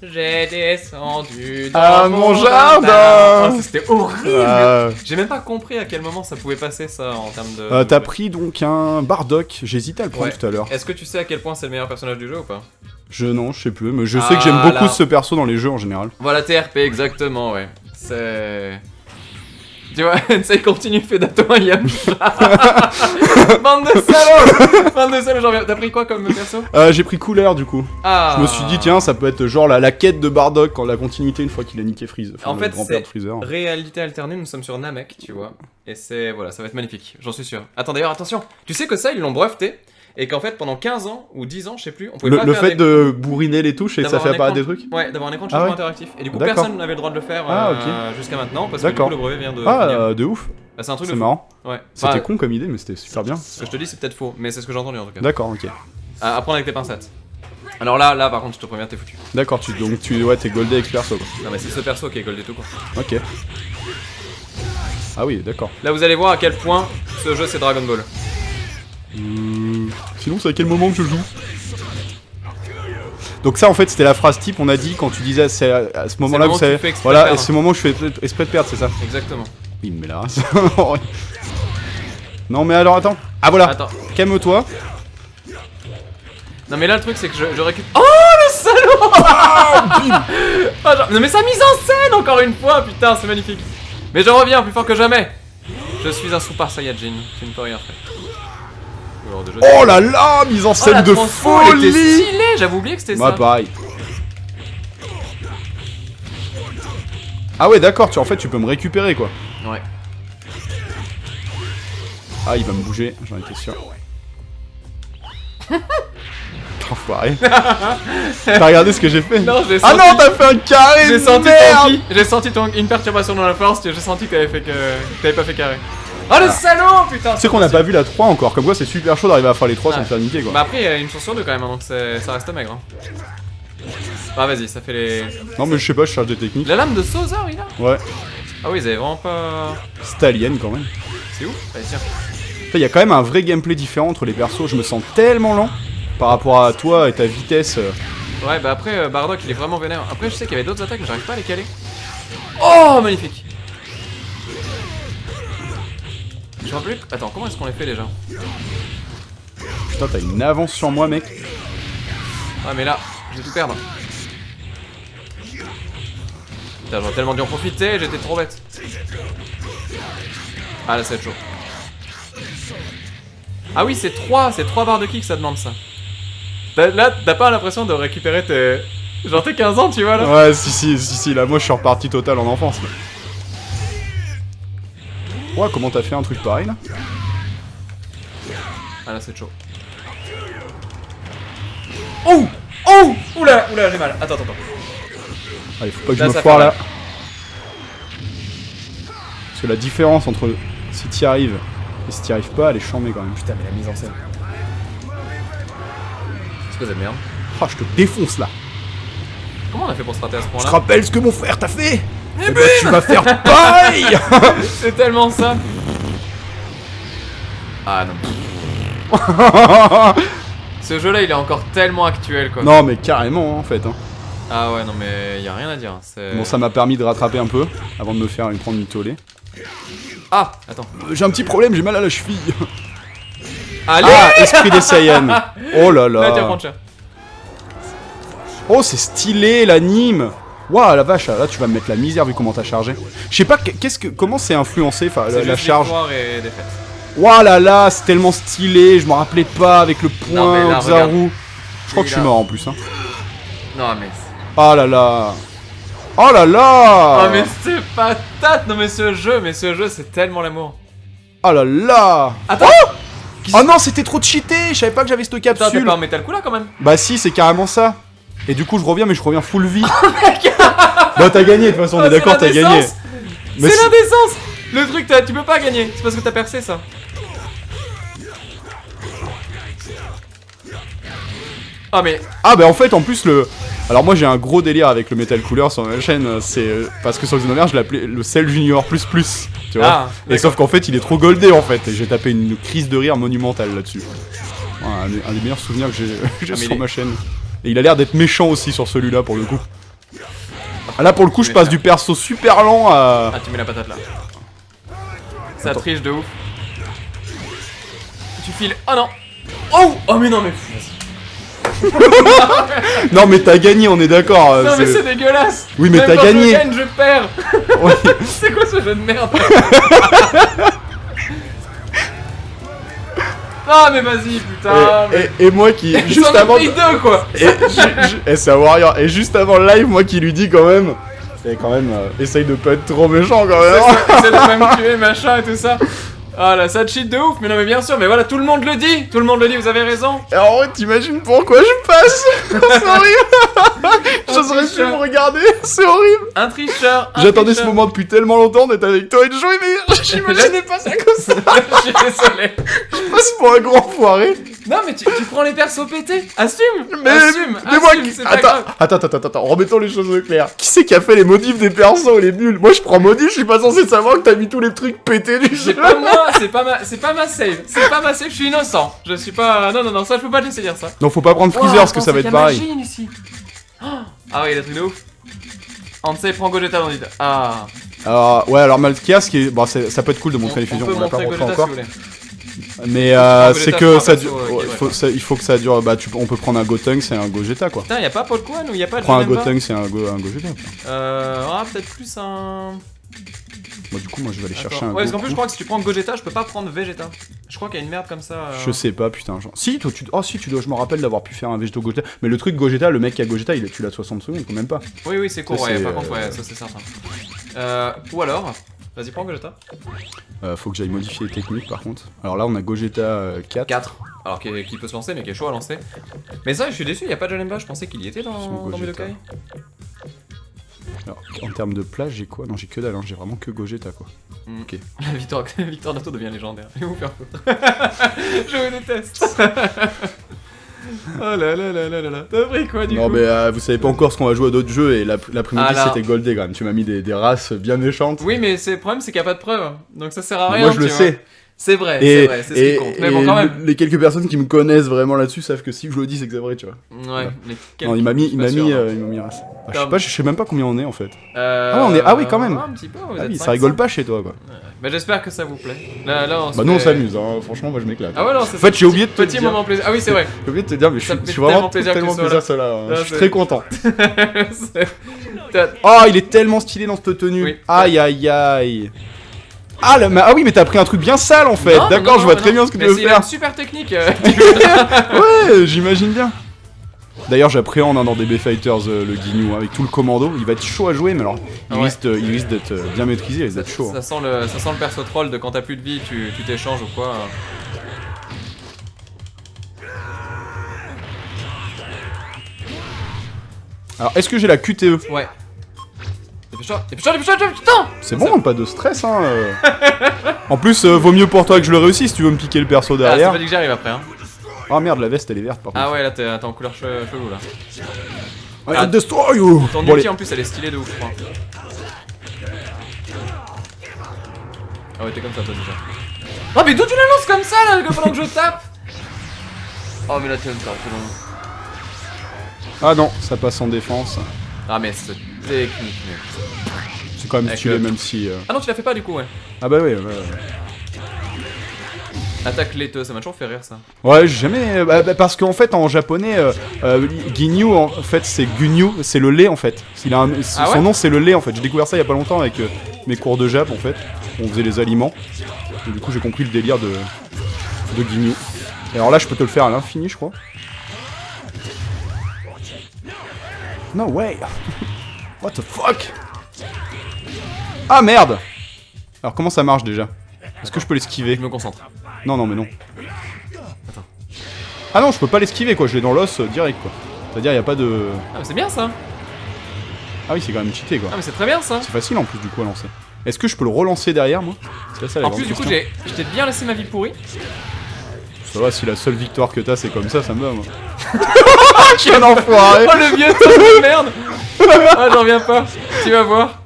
J'ai descendu dans Ah, mon jardin. Oh, c'était horrible. Ah. J'ai même pas compris à quel moment ça pouvait passer ça en termes de. T'as pris donc un Bardock, j'hésitais à le prendre Ouais. tout à l'heure. Est-ce que tu sais à quel point c'est le meilleur personnage du jeu ou pas? Non, je sais plus, mais je sais que j'aime Ah, beaucoup là. ce perso dans les jeux en général. Voilà, TRP, exactement, ouais. C'est. Tu vois, ça continue, fait d'atoma Yam. Bande de salauds. Bande de salauds, j'en reviens. T'as pris quoi comme perso? J'ai pris couleur du coup. Ah. Je me suis dit, tiens, ça peut être genre la quête de Bardock quand la continuité une fois qu'il a niqué Freeze. Enfin, En le fait, grand-père c'est de Freezer. réalité alternée, nous sommes sur Namek, tu vois. Et c'est. Voilà, ça va être magnifique, j'en suis sûr. Attends, d'ailleurs, attention. Tu sais que ça, ils l'ont breveté. Et qu'en fait, pendant 15 ans ou 10 ans, je sais plus, on pouvait pas Le faire fait des- de bourriner les touches et que ça d'avoir fait un apparaître des écran- trucs. Ouais, d'avoir un écran de Ah changement ouais. interactif. Et du coup, D'accord. personne n'avait le droit de le faire Ah, ok. jusqu'à maintenant, parce que du D'accord. coup, le brevet vient de Ah, finir. de ouf. Bah, c'est un truc de C'est fou. marrant. Ouais. C'était Enfin, con comme idée, mais c'était super bien. ce que je te dis, c'est peut-être faux, mais c'est ce que j'ai entendu en tout cas. D'accord, ok. À prendre avec tes pincettes. Alors là, par contre, je te préviens, t'es foutu. D'accord, donc ouais, t'es goldé avec ce perso quoi. Non, mais c'est ce perso qui est goldé tout court. Ok. Ah oui, d'accord. Là, vous allez voir à quel point ce jeu c'est Dragon Ball. Sinon, c'est à quel moment que je joue? Donc ça en fait c'était la phrase type, on a dit quand tu disais c'est à ce moment là le moment vous où savez, tu fais exprès de voilà, et perdre. c'est le moment où je fais exprès de perdre, c'est ça? Exactement. Oui mais là... non mais alors attends, ah voilà, Attends. calme-toi. Non, mais là, le truc c'est que je récupère. Oh le salaud. Ah, non, mais sa mise en scène encore une fois, putain, c'est magnifique. Mais je reviens plus fort que jamais. Je suis un Super Saiyajin, tu ne peux rien faire. Alors, déjà, Oh là là, mise en oh, scène la de transfo, elle était folie. stylée, j'avais oublié que c'était Moi ça. pareil. Ah ouais d'accord, en fait tu peux me récupérer quoi. Ouais. Ah il va me bouger, j'en étais sûr. Enfoiré. T'as regardé ce que j'ai fait? Non, j'ai Ah senti- non, t'as fait un carré. J'ai senti merde. ton ki, j'ai senti une perturbation dans la force, j'ai senti que t'avais pas fait carré. Oh le salaud, putain. Tu sais qu'on n'a pas vu la 3 encore, comme quoi c'est super chaud d'arriver à faire les 3 sans Ouais. te faire niquer quoi. Bah après, il y a une chance sur deux quand même, hein, donc ça reste maigre. Hein. Ah vas-y, ça fait les... Non mais je sais pas, je cherche des techniques. La lame de Sozor, il a. Ouais, Ah oui, ils avaient vraiment pas... c'est alien quand même. C'est ouf. Allez, tiens. Il y a quand même un vrai gameplay différent entre les persos, je me sens tellement lent par rapport à toi et ta vitesse. Ouais, bah après, Bardock, il est vraiment vénère. Après, je sais qu'il y avait d'autres attaques, mais j'arrive pas à les caler. Oh, magnifique. Je me rappelle plus... Attends, comment est-ce qu'on les fait déjà? Putain, t'as une avance sur moi mec. Ouais, mais là, je vais tout perdre. Putain, j'aurais tellement dû en profiter, j'étais trop bête. Ah là, ça va être chaud. Ah oui, c'est 3 barres de kick, ça demande ça. Là, t'as pas l'impression de récupérer tes... Genre tes 15 ans, tu vois là? Ouais, si, là moi je suis reparti total en enfance. Là. Ouais, comment t'as fait un truc pareil là? Ah là, c'est chaud. Oh! Oh! Oula, j'ai mal. Attends. Allez, faut pas que Là, je me ça foire fait là. Parce que la différence entre si t'y arrives et si t'y arrives pas, elle est chambée quand même. Putain, mais la mise en scène. C'est quoi cette merde? Ah, je te défonce là. Comment on a fait pour se rater à ce Tu te point-là? rappelles ce que mon frère t'a fait? Eh ben, tu vas faire pareil. C'est tellement ça. Ah non. Ce jeu-là, il est encore tellement actuel quoi. Non, mais carrément en fait. Hein. Ah ouais, non mais y a rien à dire. C'est... Bon, ça m'a permis de rattraper un peu avant de me faire prendre une tollée. Ah, attends. J'ai un petit problème, j'ai mal à la cheville. Allez. Ah, esprit des Saiyans. Oh là Là, tu vas là. prendre cher. Oh, c'est stylé l'anime. Waouh, la vache, là tu vas me mettre la misère vu comment t'as chargé. Je sais pas, comment c'est influencé, enfin la charge. Et défaite. Waouh là là, c'est tellement stylé, je m'en rappelais pas avec le point Xaru. Je crois que je suis mort en plus. Hein. Non mais... Oh là là. Oh là là. Oh mais c'est patate. Non mais ce jeu c'est tellement l'amour. Oh là là. Attends. Oh non, c'était trop cheaté, je savais pas que j'avais cette capsule. T'as pas un métal coup là quand même. Bah si, c'est carrément ça. Et du coup je reviens, mais je reviens full vie. Bah t'as gagné, de toute façon, on est d'accord, t'as gagné. C'est l'indécence. Le truc, tu peux pas gagner, c'est parce que t'as percé ça. Ah mais... Ah bah en fait, en plus le... Alors moi j'ai un gros délire avec le Metal Cooler sur ma chaîne, c'est... Parce que sur Xenoverse, je l'appelais le Cell Junior++, tu vois. Et sauf qu'en fait, il est trop goldé en fait, et j'ai tapé une crise de rire monumentale là-dessus. Ouais, un des meilleurs souvenirs que j'ai sur ma chaîne. Et il a l'air d'être méchant aussi sur celui-là pour le coup. Ah, là pour le coup, je passe du perso super lent à... Ah, tu mets la patate là. Ça triche de ouf. Tu files... Oh non. Oh mais non mais... Non mais t'as gagné, on est d'accord. Non mais c'est dégueulasse. Oui mais t'as gagné. Je gagne, je perds. Oui. C'est quoi ce jeu de merde? Ah mais vas-y putain. Et moi qui juste avant deux, quoi. Et c'est un warrior. Et juste avant le live, moi qui lui dis quand même. Et quand même, essaye de pas être trop méchant quand même. Essaye de pas me tuer machin et tout ça. Ah là, ça cheat de ouf, mais non mais bien sûr, mais voilà, tout le monde le dit, vous avez raison. Et en vrai, t'imagines pourquoi je passe? C'est horrible. J'oserais plus me regarder, c'est horrible. Un tricheur. J'attendais ce moment depuis tellement longtemps d'être avec toi et de jouer, mais j'imaginais pas ça comme ça. Je suis désolé. Je passe pour un grand foiré. Non mais tu prends les persos pétés, assume. Mais moi, c'est pas grave. Attends, remettons les choses au clair. Qui c'est qui a fait les modifs des persos, les nuls? Moi je prends modif, je suis pas censé savoir que t'as mis tous les trucs pétés du jeu. C'est pas moi, c'est pas ma save, je suis innocent. Je suis pas... Non, ça je peux pas te laisser dire ça. Non, faut pas prendre Freezer parce que ça va être pareil. Ici. Ah ouais, il a truc de ouf. Ansei prend Gogeta dans l'idée. Ah. Alors, ouais, alors Malkia, ce qui est... Bon, ça peut être cool de montrer les fusions, on l'a pas montré encore. Mais c'est que ça dure... il faut que ça dure... Bah, on peut prendre un Gotenks et un Gogeta, quoi. Putain, y'a pas Polkwan ou y'a pas... Prends un Gotenks et un Gogeta. Peut-être plus un... Bon, du coup, moi je vais aller chercher un. Ouais, parce qu'en plus, je crois que si tu prends Gogeta, je peux pas prendre Vegeta. Je crois qu'il y a une merde comme ça. Je sais pas, putain. Genre... Si, toi, tu dois. Je me rappelle d'avoir pu faire un Vegeto Gogeta. Mais le truc Gogeta, le mec qui a Gogeta, tu l'as 60 secondes, quand même pas. Oui, c'est court, ouais, par contre, ouais, ça c'est certain. Ou alors, vas-y, prends Gogeta. Faut que j'aille modifier les techniques par contre. Alors là, on a Gogeta 4. 4. Alors qui peut se lancer, mais qui est chaud à lancer. Mais ça, je suis déçu, il y a pas de Janemba, je pensais qu'il y était dans Budokai. Alors, en termes de plage, j'ai quoi? Non, j'ai que dalle, hein. J'ai vraiment que Gogeta quoi. Ok. Victor Nato devient légendaire. Je vais vous faire foutre. Je vous déteste. Oh là là là là là. T'as pris quoi du coup? Non, mais vous savez pas encore ce qu'on va jouer à d'autres jeux et l'après-midi c'était Goldé quand même. Tu m'as mis des races bien méchantes. Oui, mais le problème c'est qu'il n'y a pas de preuves. Donc ça sert à rien. Moi je le sais. C'est vrai, c'est ce qui compte. Mais bon, quand même. Les quelques personnes qui me connaissent vraiment là-dessus savent que si je le dis, c'est que c'est vrai, tu vois. Ouais, mais non, il m'a mis race. Bah, je sais même pas combien on est en fait. Ah oui, quand même. Un petit peu, ah oui, ça rigole pas chez toi quoi. Bah j'espère que ça vous plaît. Là, bah nous on s'amuse, hein. Franchement moi je m'éclate. Ah ouais, non, en fait j'ai oublié de te dire. Petit moment plaisir. Ah oui, c'est vrai. J'ai oublié de te dire, mais je suis vraiment tellement plaisir cela. Je suis très content. Oh, il est tellement stylé dans cette tenue. Aïe aïe aïe. Ah oui, mais t'as pris un truc bien sale en fait. D'accord, je vois très bien ce que tu veux faire. C'est une super technique. Ouais, j'imagine bien. D'ailleurs, j'appréhende dans DB Fighters le Guignou avec tout le commando. Il va être chaud à jouer, mais alors il risque d'être bien maîtrisé, il risque d'être chaud. Ça sent le perso troll de quand t'as plus de vie, tu t'échanges ou quoi. Alors, est-ce que j'ai la QTE? Ouais. Dépêche-toi, putain! C'est bon, pas de stress, hein. En plus, vaut mieux pour toi que je le réussisse si tu veux me piquer le perso derrière. Ah, c'est pas dit que j'arrive après, hein. Ah merde, la veste elle est verte par contre. Ah ouais, là t'es en couleur chelou là. I destroy you! Ton ulti en plus elle est stylée de ouf, je crois. Ah ouais, t'es comme ça toi déjà. Oh, mais d'où tu la lances comme ça là pendant que je tape? Oh, mais là tu vas me faire tout long. Ah non, ça passe en défense. Ah, mais c'est technique, mec. C'est quand même stylé, même si. Ah non, tu la fais pas du coup, ouais. Ah bah ouais. Attaque laiteuse, ça m'a toujours fait rire ça. Ouais, j'ai jamais. Parce qu'en fait, en japonais, Ginyu, en fait, c'est Gunyu, c'est le lait en fait. Son nom, c'est le lait en fait. J'ai découvert ça il y a pas longtemps avec mes cours de Jap en fait. On faisait les aliments. Et du coup, j'ai compris le délire de Ginyu. Et alors là, je peux te le faire à l'infini, je crois. No way! What the fuck? Ah merde! Alors, comment ça marche déjà? Est-ce que je peux l'esquiver? Je me concentre. Non, mais non. Attends. Ah non, je peux pas l'esquiver quoi, je l'ai dans l'os direct quoi. C'est-à-dire, y a pas de. Ah, mais c'est bien ça! Ah oui, c'est quand même cheaté quoi. Ah, mais c'est très bien ça! C'est facile en plus du coup à lancer. Est-ce que je peux le relancer derrière moi? C'est ça, la En grande plus, du coup, question. je t'ai bien laissé ma vie pourrie. Ça va, si la seule victoire que t'as c'est comme ça me va moi. Quel enfoiré! Oh le vieux temps de merde! Ah, j'en reviens pas. Tu vas voir.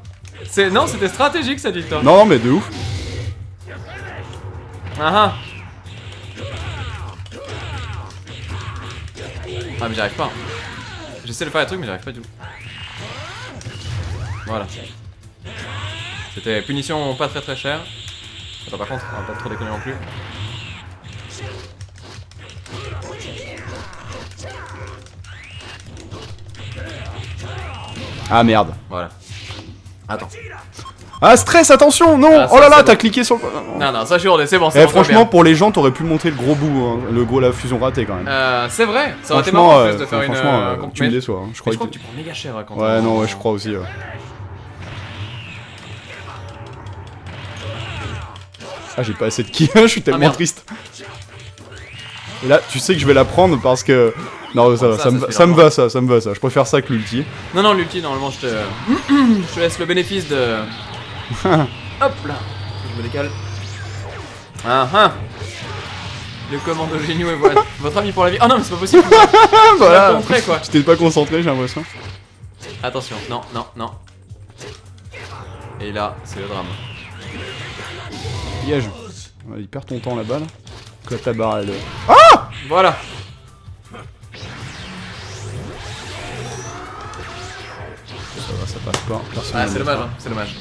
Non, c'était stratégique cette victoire. Non, mais de ouf. Ah mais j'y arrive pas. J'essaie de faire des trucs mais j'y arrive pas du tout. Voilà. C'était punition pas très chère. Attends, par contre, on va pas trop déconner non plus. Ah merde. Voilà. Attends. Ah stress, attention, non! Ah, ça, oh là là, c'est t'as bon. cliqué sur le. Non, ça je suis rodé, c'est bon, Eh, franchement, pour les gens, t'aurais pu monter le gros bout, hein, la fusion ratée quand même. c'est vrai, ça aurait été Franchement, marrant en plus de faire une. tu me déçois. Hein. Je Mais crois je crois que tu prends méga cher quand Ouais, non, ouais, je crois aussi. Ouais. Ah, j'ai pas assez de ki, je suis tellement merde. triste. Et là, tu sais que je vais la prendre parce que. Non, ça va, ça me va, ça me va, ça. Je préfère ça que l'ulti. Non, l'ulti, normalement, je te laisse le bénéfice de. Hop là, je me décale. Le commando génieux et voilà. Votre ami pour la vie. Oh non, mais c'est pas possible. Voilà. Contré, quoi. Tu t'es pas concentré, j'ai l'impression. Attention, non. Et là, c'est le drame. Piège. Ouais, il perd ton temps là-bas, là. Que ta barre, elle. Voilà. Ça va, ça passe pas. Personne Ah, n'a c'est mis dommage, ça. hein, c'est dommage.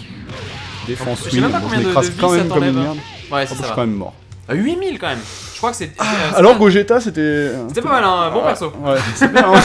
Défense Je sais 8, même pas bon, je combien de m'écrase vie quand ça même comme une t'enlève. merde. Ouais, Je c'est suis ça. quand même mort. À 8000 quand même. Je crois que c'est. Alors Gogeta, c'était. C'était pas mal, hein, bon perso. Ouais, c'est bien. Hein.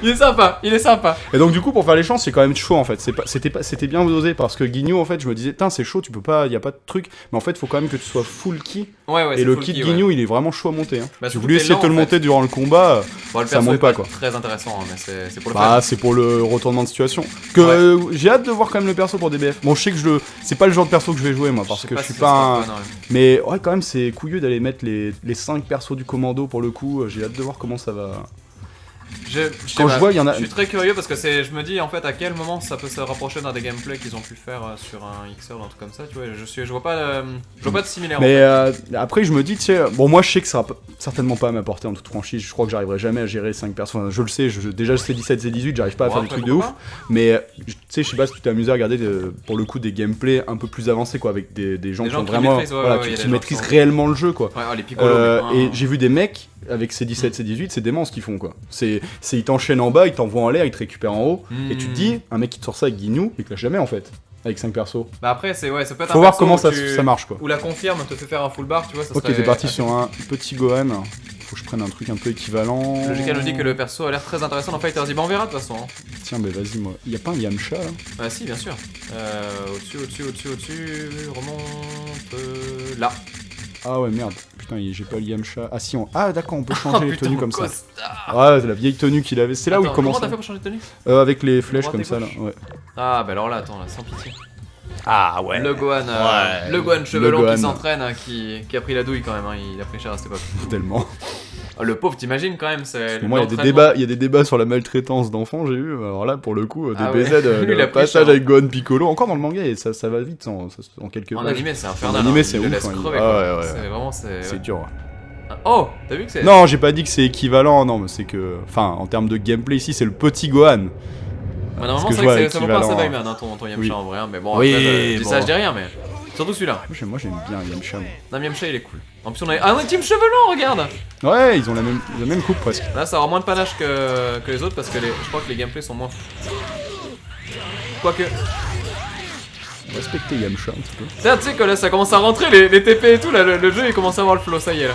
Il est sympa. Et donc du coup pour faire les chances c'est quand même chaud en fait. C'était bien dosé parce que Ginyu en fait je me disais putain c'est chaud tu peux pas y a pas de truc mais en fait faut quand même que tu sois full ki. Ouais, et c'est le full kit ki, Ginyu ouais. il est vraiment chaud à monter. Hein. Bah, J'ai voulu essayer de te le en monter fait. durant le combat, Bon, le ça perso monte est pas quoi. Très intéressant, hein, mais c'est pour le Bah fun. c'est pour le retournement de situation. Que j'ai hâte de voir quand même le perso pour DBF. Bon je sais que c'est pas le genre de perso que je vais jouer moi parce que je suis pas un... Mais ouais quand même c'est couilleux d'aller mettre les 5 persos du commando pour le coup. J'ai hâte de voir comment ça va. Quand je vois, il y en a. Je suis très curieux parce que je me dis en fait à quel moment ça peut se rapprocher d'un des gameplays qu'ils ont pu faire sur un XR ou un truc comme ça, tu vois. Je vois pas de similaire. Mais en fait. après, je me dis, tu sais, bon, moi je sais que ça sera certainement pas à m'apporter en toute franchise. Je crois que j'arriverai jamais à gérer 5 personnes. Enfin, je le sais, déjà je sais 17 C18, j'arrive pas à faire des trucs de ouf. Mais tu sais, je sais pas si tu t'es amusé à regarder pour le coup des gameplays un peu plus avancés quoi, avec des gens qui ont vraiment. Qui maîtrisent réellement le jeu quoi. Ouais, les picolos. Et j'ai vu des mecs. Avec ces 17, ces 18, c'est dément ce qu'ils font quoi. Ils t'enchaînent en bas, ils t'envoient en l'air, ils te récupèrent en haut. Et tu te dis, un mec qui te sort ça avec Ginyu, il te lâche jamais en fait. Avec 5 persos. Bah après, ça peut être Faut voir comment ça marche quoi. Ou la confirme, te fait faire un full bar, tu vois. Ça ok, t'es parti sur un petit Gohan. Faut que je prenne un truc un peu équivalent. Logica nous dit que le perso a l'air très intéressant dans Fighter Z. Bah on verra de toute façon. Tiens, mais vas-y, moi. Y'a pas un Yamcha là? Bah si, bien sûr. Au-dessus. Remonte. Là. Ah ouais, merde. Putain, j'ai pas le Yamcha. Ah si, ah d'accord, on peut changer les tenues comme ça. Costard. Ouais, c'est la vieille tenue qu'il avait. C'est là où il commence. Comment t'as fait pour changer de tenue? Avec les flèches comme ça là. Ouais. Ah bah alors là, attends, là, sans pitié. Ah ouais. Le Gohan, ouais. le Gohan chevelon Gohan. qui s'entraîne, qui a pris la douille quand même, hein, il a pris cher à cette époque. Tellement. Oh, le pauvre, t'imagines quand même, c'est. Moi, il y a des débats sur la maltraitance d'enfants, j'ai eu. Alors là, pour le coup, DBZ, le passage avec Gohan Piccolo, encore dans le manga, et ça va vite en quelques pages. En animé, c'est infernal. En animé, c'est ouf. C'est vraiment. C'est dur. Oh, t'as vu que c'est. Non, j'ai pas dit que c'est équivalent, non, mais c'est que. Enfin, en termes de gameplay, ici, c'est le petit Gohan. Bah, normalement, c'est vrai que ça vaut pas un Savaïman, hein, ton Yamcha en vrai, mais bon, oui, après, je dis ça, je dis rien, mais. Surtout celui-là. Moi j'aime bien Yamcha. Non, Yamcha il est cool. En plus, on est team chevelon, regarde! Ouais, ils ont la même coupe presque. Là, ça aura moins de panache que les autres parce que je crois que les gameplays sont moins fous. Quoique. Respectez Yamcha un petit peu. Tu sais que là ça commence à rentrer les TP et tout, là le jeu il commence à avoir le flow, ça y est là.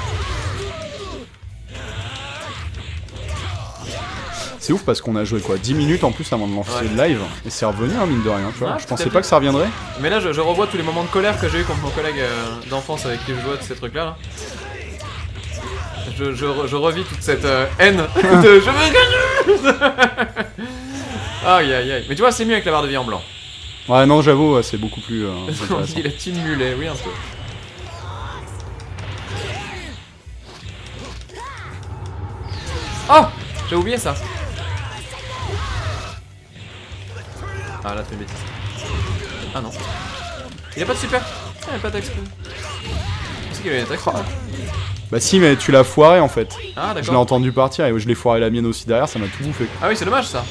C'est ouf parce qu'on a joué quoi 10 minutes en plus avant de lancer le live et c'est revenu hein, mine de rien, tu vois. Je pensais pas que ça reviendrait. Mais là je revois tous les moments de colère que j'ai eu contre mon collègue d'enfance avec qui je jouais de ces trucs là. Je revis toute cette haine de je veux gagner. Aïe aïe aïe. Mais tu vois c'est mieux avec la barre de vie en blanc. Ouais non j'avoue c'est beaucoup plus On dit la team mulet, oui un peu. Oh, j'ai oublié ça. Ah là tu fais une bêtise. Ah non. Il a pas de super. Ah, il a pas d'exp. C'est qu'il a une attaque. Bah si mais tu l'as foiré en fait. Ah d'accord. Je l'ai entendu partir et je l'ai foiré la mienne aussi derrière, ça m'a tout bouffé. Ah oui c'est dommage ça.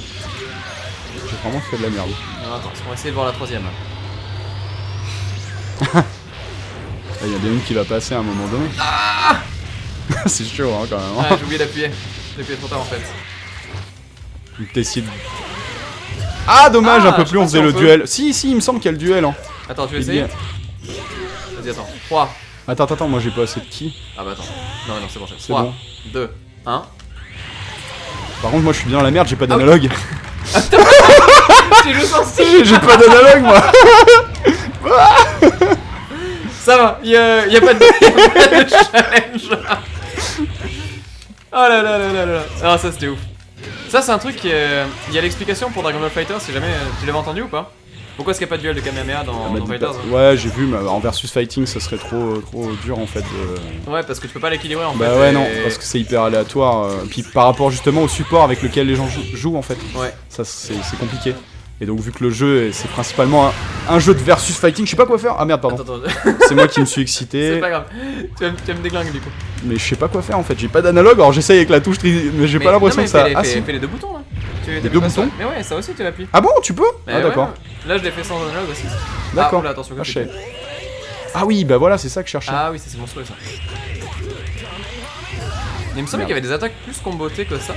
J'ai vraiment fait de la merde. Non, attends, on va essayer de voir la troisième. Il y a bien une qui va passer à un moment donné. Ah c'est chaud hein quand même. Ah j'ai oublié d'appuyer. J'ai appuyé trop tard en fait. T'essayes de... Ah dommage un peu plus on faisait le duel. Si il me semble qu'il y a le duel hein. Attends tu veux essayer? Vas-y attends. 3. Attends, moi j'ai pas assez de ki. Ah bah attends. Non c'est bon, 3, bon. 2, 1. Par contre moi je suis bien dans la merde, j'ai pas d'analogue. Tu joues sans style. J'ai pas d'analogue moi. Ça va, y'a pas de challenge. Oh là là là là là. Ah ça c'était ouf. Ça c'est un truc qui est... Il y a l'explication pour Dragon Ball Fighter si jamais tu l'avais entendu ou pas? Pourquoi est-ce qu'il n'y a pas de duel de Kamehameha dans Fighters hein? Ouais j'ai vu mais en versus fighting ça serait trop dur en fait de... Ouais parce que tu peux pas l'équilibrer en fait. Bah ouais non parce que c'est hyper aléatoire. Puis par rapport justement au support avec lequel les gens jouent en fait. Ouais. Ça c'est compliqué. Et donc vu que le jeu c'est principalement un jeu de versus fighting, je sais pas quoi faire. Ah merde pardon. Attends. C'est moi qui me suis excité. C'est pas grave, tu vas me déglinguer du coup. Mais je sais pas quoi faire en fait, j'ai pas d'analogue, alors j'essaye avec la touche mais j'ai pas l'impression que ça... Fais les deux boutons là. Les deux boutons. Mais ouais ça aussi tu l'appuies. Ah bon tu peux? Ah d'accord. Là je l'ai fait sans analogue aussi. D'accord. Ah attention. Ah oui bah voilà c'est ça que je cherchais. Ah oui c'est monstrueux ça. Mais il me semblait qu'il y avait des attaques plus combotées que ça.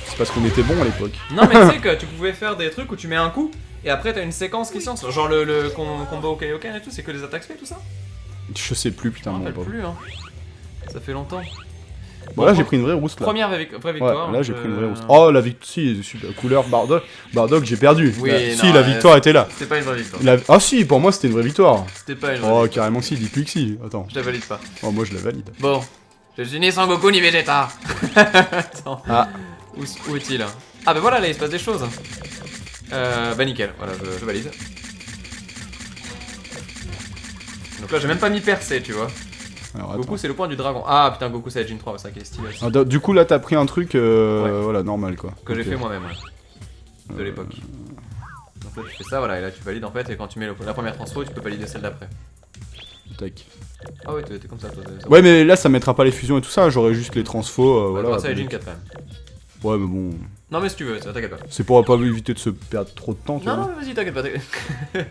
C'est parce qu'on était bon à l'époque. Non mais tu sais que tu pouvais faire des trucs où tu mets un coup et après t'as une séquence qui sort. Genre le combo Kaioken et tout, c'est que des attaques spé tout ça? Je sais plus putain mon pote. Plus hein. Ça fait longtemps. Bon là j'ai pris une vraie rousse là. Première vraie victoire. Ouais, là j'ai pris une vraie rousse. Oh la victoire, si, couleur Bardock j'ai perdu. Oui, si la victoire était là. C'était pas une vraie victoire. Ah si, pour moi c'était une vraie victoire. C'était pas une vraie victoire. Oh carrément si, dis plus que si. Attends. Je la valide pas. Oh moi je la valide. Bon, je suis ni Sangoku ni Vegeta. Attends. Ah. Où est-il? Ah bah voilà là il se passe des choses. Bah nickel, voilà je valide. Donc là j'ai même pas mis percé tu vois. Alors, Goku c'est le point du dragon. Ah putain Goku Saiyajin 3, c'est ça qui est stylé aussi. Ah, du coup là t'as pris un truc voilà normal quoi. Que j'ai fait moi-même de l'époque. Donc là tu fais ça voilà et là tu valides en fait et quand tu mets la première transfo tu peux valider celle d'après. Tac. Ah ouais t'es comme ça toi. Ouais mais là ça mettra pas les fusions et tout ça, j'aurais juste les transfos voilà. Saiyajin 4 quand même. Ouais mais bon... Non mais si tu veux, t'inquiète pas. C'est pour pas éviter de se perdre trop de temps tu vois. Non vas-y t'inquiète pas,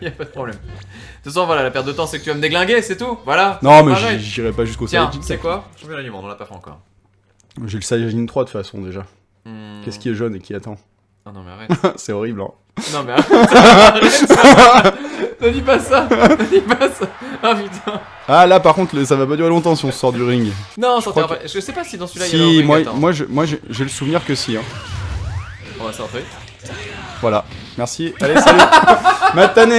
y'a pas de problème. De toute façon voilà, la perte de temps c'est que tu vas me déglinguer, c'est tout, voilà. Non mais j'irai pas jusqu'au Saiyajin. Tiens, c'est quoi? Championnat du monde, on l'a pas fait encore. J'ai le Saiyajin 3 de toute façon déjà. Qu'est-ce qui est jaune et qui attend? Ah non mais arrête. C'est horrible hein. Non mais arrête. Ne dis pas ça. Ah putain. Ah là par contre ça va pas durer longtemps si on sort du ring. Non ça pas. Je sais pas si dans celui-là si, il y a le ring. moi j'ai le souvenir que si hein. On va sortir. Voilà, merci. Allez salut. Matane.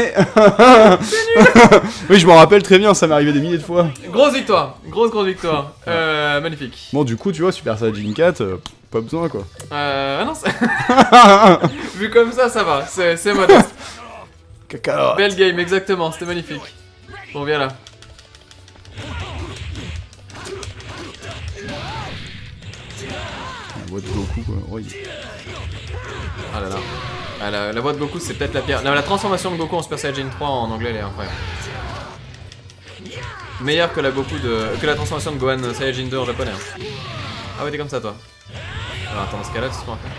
Oui je m'en rappelle très bien, ça m'est arrivé des milliers de fois. Grosse victoire. Grosse victoire. Magnifique. Bon du coup tu vois Super Saiyajin 4, pas besoin quoi. Ah non c'est... Vu comme ça va, c'est modeste. Caca. Belle game, exactement, c'était magnifique. Bon, viens là. La voix de Goku quoi, oui. Ah là là. Ah, la voix de Goku c'est peut-être la pire. Non, la transformation de Goku en Super Saiyajin 3 en anglais elle est incroyable. Meilleure que la transformation de Gohan Saiyajin 2 en japonais. Hein. Ah ouais t'es comme ça toi. Alors attends dans ce cas là c'est ce qu'on va faire.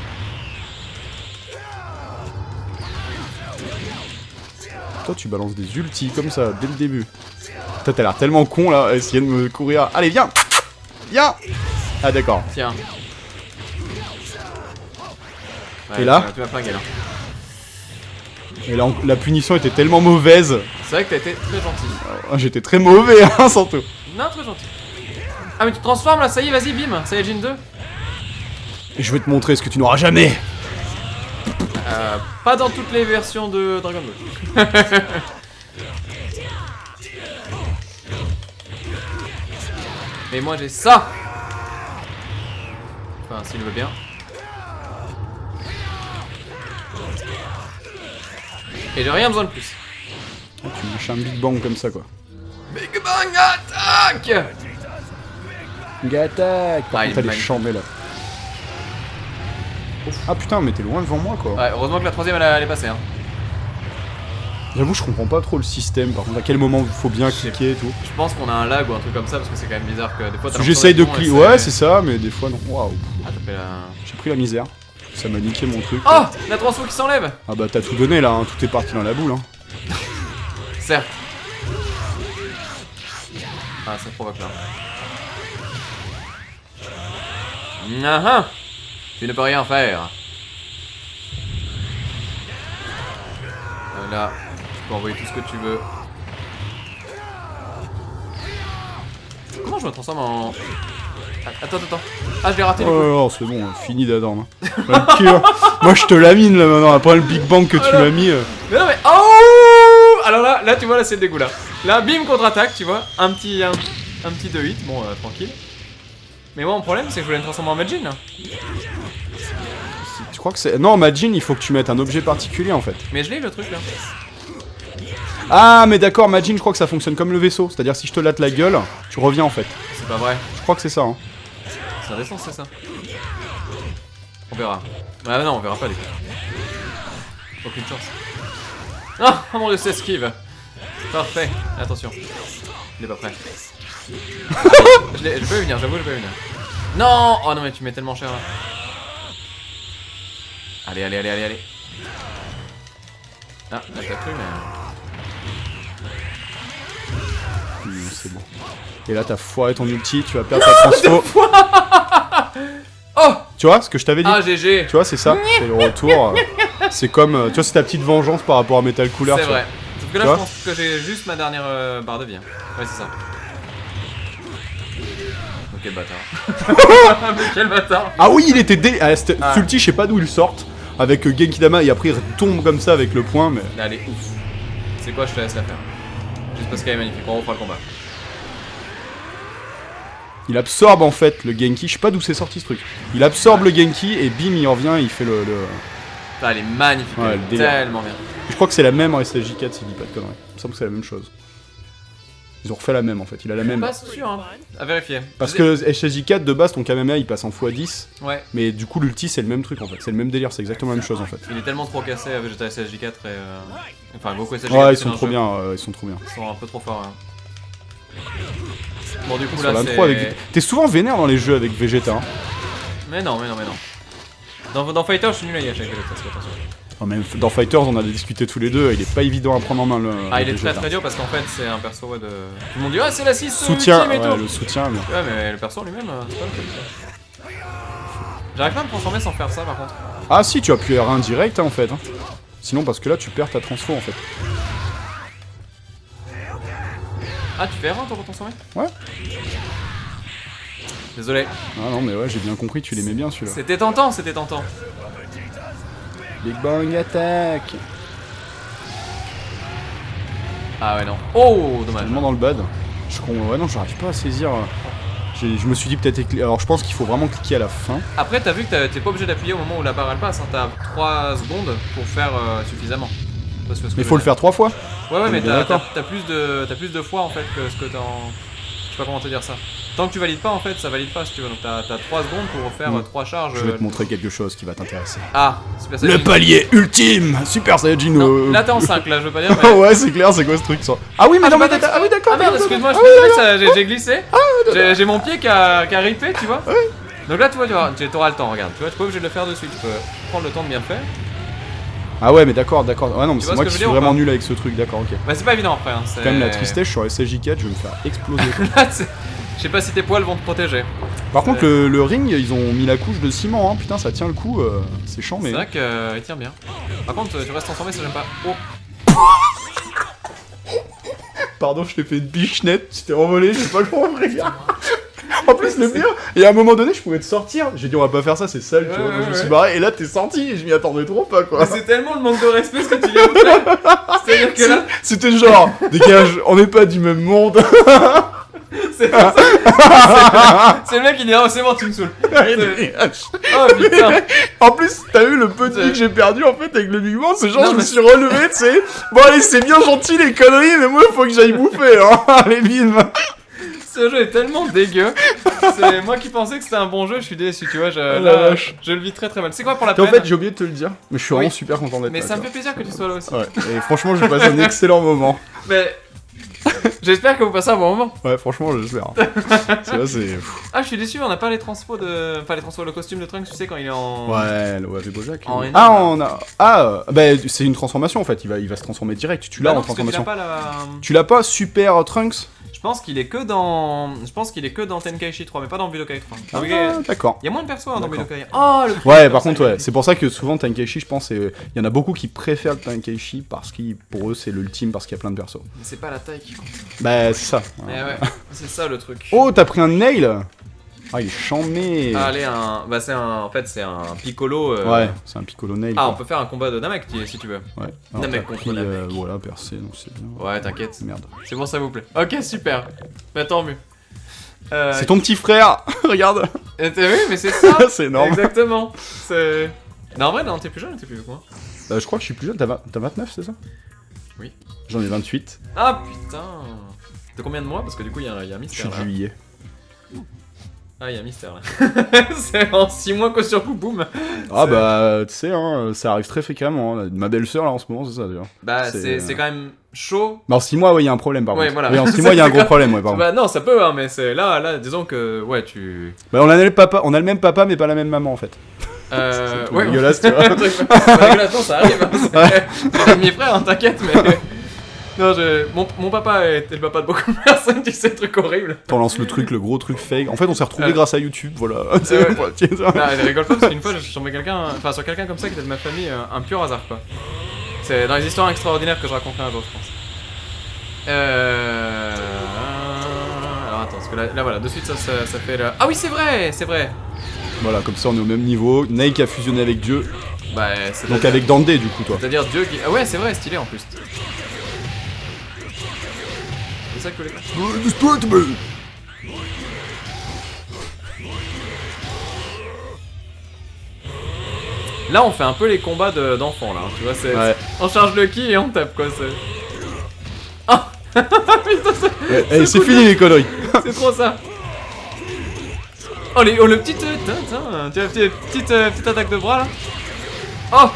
Toi tu balances des ultis comme ça dès le début. Toi t'as l'air tellement con là à essayer de me courir. Allez viens. Viens. Ah d'accord. Tiens. Ouais, et là tu m'as flingué là. Et la punition était tellement mauvaise. C'est vrai que t'as été très gentil. J'étais très mauvais, hein, sans tout. Non, très gentil. Ah, mais tu te transformes là, ça y est, vas-y, bim, Saiyajin 2. Et je vais te montrer ce que tu n'auras jamais. Pas dans toutes les versions de Dragon Ball. Mais moi j'ai ça. Enfin, s'il veut bien. Et j'ai rien besoin de plus. Tu lâches un Big Bang comme ça, quoi. Big Bang Attack. Attack. Par Ah, contre, elle est chambée là. Ah putain, mais t'es loin devant moi, quoi. Ouais, heureusement que la troisième elle est passée. Hein. J'avoue, je comprends pas trop le système. Par contre, à quel moment il faut bien cliquer et tout. Je pense qu'on a un lag ou un truc comme ça parce que c'est quand même bizarre que des fois. J'essaye de cliquer. Ouais, c'est ça, mais des fois non. Waouh. Ah, t'as fait la. J'ai pris la misère. Ça m'a niqué mon truc. Oh, la transfo qui s'enlève. Ah bah t'as tout donné là, hein. Tout est parti dans la boule. Hein. Certes. Ah, ça provoque là. Ah, tu ne peux rien faire. Là, tu peux envoyer tout ce que tu veux. Comment je me transforme en... Attends. Ah, je l'ai raté. Oh, c'est bon, fini d'attendre. Moi je te lamine là maintenant, après le Big Bang que tu m'as mis. Mais non mais... Oh, alors là tu vois, là c'est le dégoût là. Là, bim, contre-attaque, tu vois. Un petit 2-8, bon, tranquille. Mais moi mon problème c'est que je voulais me transformer en Majin. Tu crois que c'est... Non, Majin, il faut que tu mettes un objet particulier en fait. Mais je l'ai le truc là. Ah mais d'accord, Majin, je crois que ça fonctionne comme le vaisseau. C'est-à-dire si je te latte la gueule, tu reviens en fait. C'est pas vrai. Je crois que c'est ça. Hein. C'est indécent, c'est ça. On verra. Ah non, on verra pas les gars. Aucune chance. Ah, oh mon dieu, c'est esquive. Parfait. Attention. Il est pas prêt. Allez, je peux y venir, j'avoue, je peux y venir. Non. Oh non mais tu mets tellement cher là. Allez. Ah, là t'as cru mais... C'est bon. Et là t'as foiré ton ulti, tu vas perdre ta transfo. Oh. Tu vois ce que je t'avais dit? Ah GG. Tu vois, c'est ça, c'est le retour. C'est comme, tu vois, c'est ta petite vengeance par rapport à Metal Cooler. C'est vrai. Sauf que là je pense que j'ai juste ma dernière barre de vie. Ouais c'est ça. Ok bâtard. Mais quel bâtard. Ah oui, il était Ulti, je sais pas d'où il sortent. Avec Genkidama et après il tombe comme ça avec le point, mais... Là, elle est ouf. C'est quoi, je te laisse la faire. Juste parce qu'elle est magnifique, on refera le combat. Il absorbe en fait le Genki, je sais pas d'où c'est sorti ce truc. Il absorbe le Genki et bim, il revient et il fait le... Là, elle est magnifique, ouais, elle est tellement bien. Je crois que c'est la même en SSJ4 si je dis pas de conneries. Il me semble que c'est la même chose. Ils ont refait la même en fait, il a la même. Pas sûr, hein. À vérifier. Parce que SSJ4 de base, ton Kamehameha il passe en x10. Ouais. Mais du coup, l'ulti c'est le même truc en fait, c'est le même délire, c'est exactement la même chose en fait. Il est tellement trop cassé à Vegeta SSJ4 et. Enfin, Goku SSJ4. Ouais, ils sont trop bien, ils sont trop bien. Ils sont un peu trop forts. Hein. Bon, du coup, là, c'est. Avec... T'es souvent vénère dans les jeux avec Vegeta. Hein. Mais non. Dans Fighter, je suis nul à y avec Vegeta, attention. Oh, même dans Fighters, on a discuté tous les deux, il est pas évident à prendre en main le. Ah, il est très dur parce qu'en fait, c'est un perso ouais, de. Tout le monde dit, ah, c'est la 6 soutien, ultime et tout. le soutien, mais... Ouais, mais le perso lui-même, c'est pas le truc. J'arrive pas à me transformer sans faire ça par contre. Ah, si, tu appuies R1 direct hein, en fait. Hein. Sinon, parce que là, tu perds ta transfo en fait. Ah, tu fais R1 toi pour transformer? Ouais. Désolé. Ah non, mais ouais, j'ai bien compris, tu l'aimais bien celui-là. C'était tentant. Big Bang Attack. Ah ouais non. Oh dommage. Tellement dans le bad. Ouais non, j'arrive pas à saisir. Je me suis dit peut-être... Alors je pense qu'il faut vraiment cliquer à la fin. Après t'as vu que t'es pas obligé d'appuyer au moment où la barre elle passe, hein. T'as 3 secondes pour faire suffisamment. Mais il faut le faire 3 fois. Ouais mais t'as plus de fois en fait que ce que t'as en... Je sais pas comment te dire ça. Tant que tu valides pas en fait, ça valide pas si tu veux. Donc t'as 3 secondes pour faire 3 charges. Je vais te montrer quelque chose qui va t'intéresser. Ah, Super Saiyajin. Le palier ultime Super Saiyajin. Non, là t'es en 5 là, je veux pas dire mais... Ouais c'est clair, c'est quoi ce truc ça? Ah oui mais non mais ah oui d'accord. Ah merde, excuse-moi, j'ai glissé. J'ai mon pied qui a ripé, tu vois. Donc là tu vois, t'auras le temps, regarde. Tu vois, tu peux obligé de le faire de suite, tu peux prendre le temps de bien faire. Ah ouais mais d'accord. Ouais non mais c'est moi qui suis vraiment nul avec ce truc, d'accord ok. Bah c'est pas évident après hein, c'est quand même la tristesse sur SSJ4, je vais me faire exploser. Là, Je sais pas si tes poils vont te protéger. Par contre, le ring, ils ont mis la couche de ciment, hein. Putain, ça tient le coup, c'est chiant, mais. C'est vrai qu'il tient bien. Par contre, tu restes transformé, ça j'aime pas. Oh. Pardon, je t'ai fait une bichenette, tu t'es envolé, j'ai pas compris. En plus, le pire, et à un moment donné, je pouvais te sortir. J'ai dit, on va pas faire ça, c'est sale, tu vois. Je me suis barré, et là, t'es sorti, et je m'y attendais trop pas, quoi. Mais c'est tellement le manque de respect ce que tu viens de faire. C'est-à-dire que là. C'était genre, dégage, on n'est pas du même monde. C'est ça. C'est le mec qui dit, oh, c'est bon, tu me saoules. Oh putain. En plus, t'as vu le petit que j'ai perdu en fait avec le mouvement, c'est genre, je me suis relevé, tu sais. Bon, allez, c'est bien gentil les conneries, mais moi, faut que j'aille bouffer, hein, les films. Ce jeu est tellement dégueu. C'est moi qui pensais que c'était un bon jeu, je suis déçu, tu vois. Je le vis très très mal. C'est quoi pour la peine? En fait, j'ai oublié de te le dire, mais je suis vraiment super content d'être là. Mais ça me fait plaisir que tu sois là aussi. Ouais, et franchement, j'ai passé un excellent moment. Mais j'espère que vous passez un bon moment. Ouais, franchement, j'espère. C'est là, c'est. Ah, je suis déçu, on n'a pas les transpos de. Enfin, les transpos, le costume de Trunks, tu sais, quand il est en. Ouais, le Wave Bojack. En ah, on a. Ah, bah, c'est une transformation en fait, il va se transformer direct. Tu l'as en transformation. Tu l'as pas Super Trunks? Je pense qu'il est que dans Tenkaichi 3, mais pas dans Budokai 3. Ah, d'accord. Il y a moins de persos dans Budokai. Oh, le ouais, par contre, ouais. C'est pour ça que souvent Tenkaichi, je pense, il y en a beaucoup qui préfèrent le Tenkaichi parce que pour eux c'est l'ultime parce qu'il y a plein de persos. Mais c'est pas la taille qui compte. Bah, c'est ça. Mais ouais, c'est ça le truc. Oh, t'as pris un nail? Ah, il est chambé. Ah, allez, bah en fait c'est un piccolo. Ouais, c'est un piccolo nail. Ah, on peut faire un combat de Namek si tu veux. Ouais. Namek contre Namek. Voilà, percé, donc c'est bien. Ouais, t'inquiète. Merde. C'est bon, ça vous plaît. Ok, super. Bah tant mieux. C'est ton petit frère. Regarde. Oui, mais c'est ça. C'est énorme. Exactement. C'est. Non, en vrai, non, t'es plus jeune ou t'es plus vieux que moi? Je crois que je suis plus jeune. T'as 29, c'est ça? Oui. J'en ai 28. Ah putain. T'as combien de mois? Parce que du coup, il y a un mystère. Je suis de juillet. Ah, il y a un mystère là. C'est en 6 mois que sur coup, boum. Ah bah, tu sais, hein, ça arrive très fréquemment. Hein. Ma belle-sœur là en ce moment, c'est ça d'ailleurs. Bah, c'est quand même chaud. Mais en 6 mois, ouais, il y a un problème par contre. Ouais, voilà. Oui, en 6 mois, il y a un gros problème, ouais, pardon. Bah, non, ça peut, hein, mais c'est là, disons que, ouais, tu. Bah, on a le même papa, mais pas la même maman en fait. C'est ouais, dégueulasse, tu vois. C'est pas dégueulasse, non, ça arrive. Hein, j'ai mes frères, hein, t'inquiète, mais. Non, mon papa était le papa de beaucoup de personnes qui ces trucs horribles. T'en lances le gros truc fake. En fait, on s'est retrouvés grâce à YouTube, voilà. Non, je rigole pas parce qu'une fois, je suis tombé sur quelqu'un comme ça qui était de ma famille, un pur hasard, quoi. C'est dans les histoires extraordinaires que je raconterai un jour, je pense. Alors attends, parce que là voilà, de suite ça fait le. Ah oui, c'est vrai. Voilà, comme ça on est au même niveau. Nike a fusionné avec Dieu. Bah, c'est donc avec Dande du coup, toi. C'est-à-dire Dieu qui. Ah ouais, c'est vrai, stylé en plus. C'est ça que les gars. Là, on fait un peu les combats d'enfants, là. Tu vois, c'est. Ouais. On charge le ki et on tape, quoi. C'est. Ah. Putain, c'est fini les conneries. C'est trop ça. Oh, le petit. Tu vois, petite attaque de bras, là. Oh.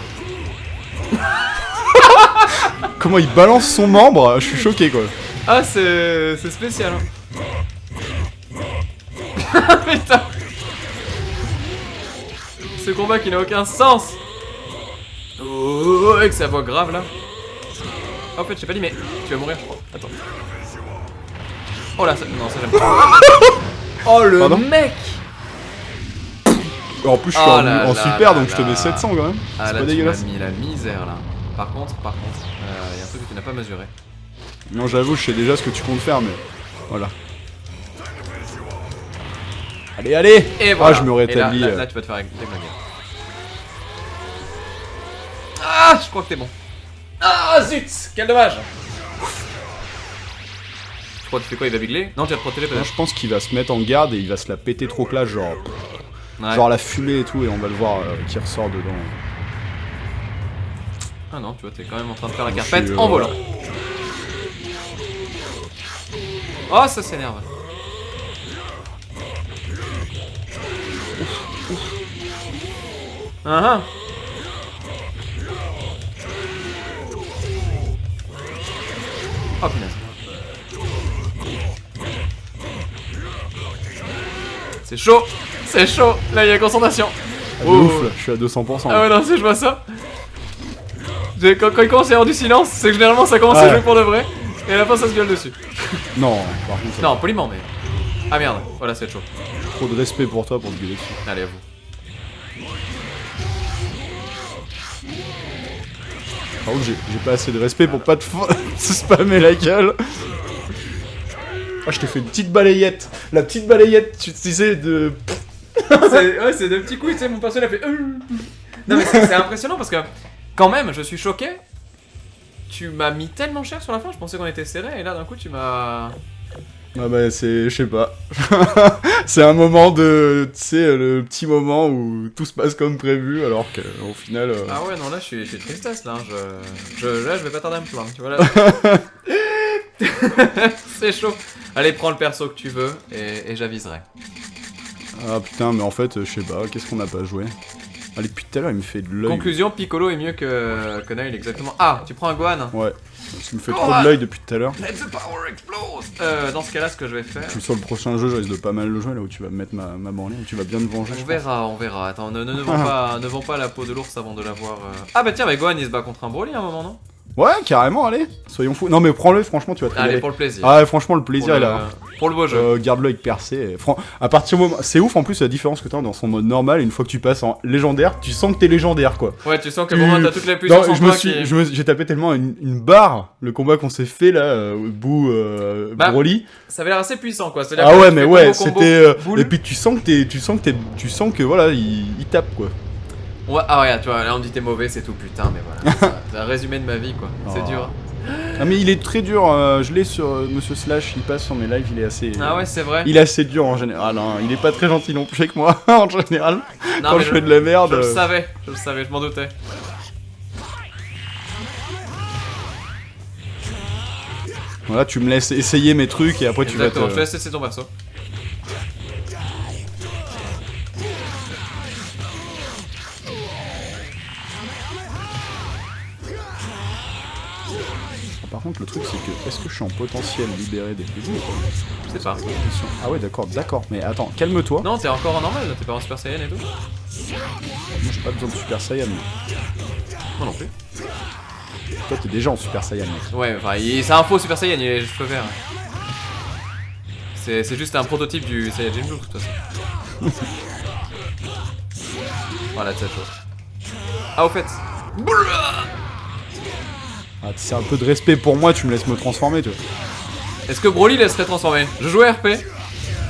Comment il balance son membre, je suis choqué, quoi. Ah, c'est spécial. Hein. Putain. Ce combat qui n'a aucun sens. Oh, avec sa voix grave là. Ah, en fait, j'ai pas dit, mais tu vas mourir, je crois. Attends. Oh là, non, ça j'aime pas. Oh le mec. En plus, je suis en super, donc je te mets 700 quand même. Ah là, tu m'as mis la misère là. Par contre, y a un truc que tu n'as pas mesuré. Non, j'avoue, je sais déjà ce que tu comptes faire, mais voilà. Allez. Et voilà. Ah, je me rétablis. Là, tu vas te faire déglinguer. Ah, je crois que t'es bon. Ah, zut, quel dommage. Je crois que tu fais quoi, il va bigler? Non, tu vas te protéger peut-être. Je pense qu'il va se mettre en garde et il va se la péter trop classe, genre... Ouais. Genre la fumée et tout, et on va le voir qui ressort dedans. Ah non, tu vois, t'es quand même en train de faire la carpette en volant. Oh, ça s'énerve. Ah. Oh punaise. C'est chaud. Là, il y a concentration. Ah, ouf, là, je suis à 200%. Ah ouais, non, je vois ça. Quand il commence à y avoir du silence, c'est que généralement ça commence à jouer pour de vrai. Et à la fin, ça se gueule dessus. Non, par contre. Non, poliment, mais. Ah merde, voilà c'est chaud. Trop de respect pour toi pour te gueuler dessus. Allez, à vous. Par contre, j'ai pas assez de respect pour pas te spammer la gueule. Ah, je t'ai fait une petite balayette. La petite balayette, tu sais, de... Ouais, c'est deux petits coups, tu sais, mon perso il a fait... Non mais c'est impressionnant parce que, quand même, je suis choqué. Tu m'as mis tellement cher sur la fin, je pensais qu'on était serré, et là d'un coup tu m'as... Ah bah c'est... je sais pas. C'est un moment de... Tu sais, le petit moment où tout se passe comme prévu, alors qu'au final... Ah ouais, non, là je suis tristesse, là. Là je vais pas tarder à me plaindre, tu vois là. C'est chaud. Allez, prends le perso que tu veux, et j'aviserai. Ah putain, mais en fait, je sais pas, qu'est-ce qu'on n'a pas joué? Allez, depuis tout à l'heure, il me fait de l'œil. Conclusion, Piccolo est mieux que Nail, exactement. Ah, tu prends un Gohan. Ouais, il me fait trop de l'œil depuis tout à l'heure. Let the power explode. Dans ce cas-là, ce que je vais faire... Sur le prochain jeu, je risque de pas mal le jouer, là où tu vas me mettre ma branlée, où tu vas bien te venger. On verra. Attends, ne vends pas la peau de l'ours avant de l'avoir... Ah bah tiens, mais Gohan, il se bat contre un Broly à un moment, non? Ouais, carrément, allez, soyons fous. Non mais prends-le, franchement, tu vas te régaler. Allez, pour le plaisir. Ah ouais, franchement, le plaisir est là. Pour le beau jeu. Garde-le avec percé. À partir du moment... C'est ouf en plus la différence que t'as dans son mode normal, une fois que tu passes en légendaire, tu sens que t'es légendaire quoi. Ouais, tu sens que vraiment t'as toutes les puissances en toi j'ai tapé tellement une barre, le combat qu'on s'est fait là, Broly. Ça avait l'air assez puissant quoi. Ah ouais, mais ouais, c'était... et puis tu sens que voilà, il tape quoi. Ouais, ah ouais, tu vois, là on dit t'es mauvais, c'est tout, putain, mais voilà. C'est un résumé de ma vie quoi, c'est dur. Ah mais il est très dur, je l'ai sur Monsieur Slash, il passe sur mes lives, il est assez... Ah ouais, c'est vrai. Il est assez dur en général, hein. Il est pas très gentil non plus avec moi, en général, non, quand je fais de la merde. Je le savais, je m'en doutais. Voilà, tu me laisses essayer mes trucs et après tu vas te... je te laisse essayer ton perso. Par contre, le truc c'est que, est-ce que je suis en potentiel libéré dès le début ou pas? Je sais pas. Ah ouais, d'accord, mais attends, calme-toi. Non, t'es encore en normal, t'es pas en Super Saiyan et tout. Moi j'ai pas besoin de Super Saiyan. Moi non plus. Toi t'es déjà en Super Saiyan. Mec. Ouais, enfin, c'est un faux Super Saiyan, il est cheveux verts. C'est juste un prototype du Saiyajin Blue, de toute façon. Voilà, c'est cette chose. Ah, au fait. Ah, c'est un peu de respect pour moi, tu me laisses me transformer, toi. Est-ce que Broly laisserait transformer? Je jouais RP.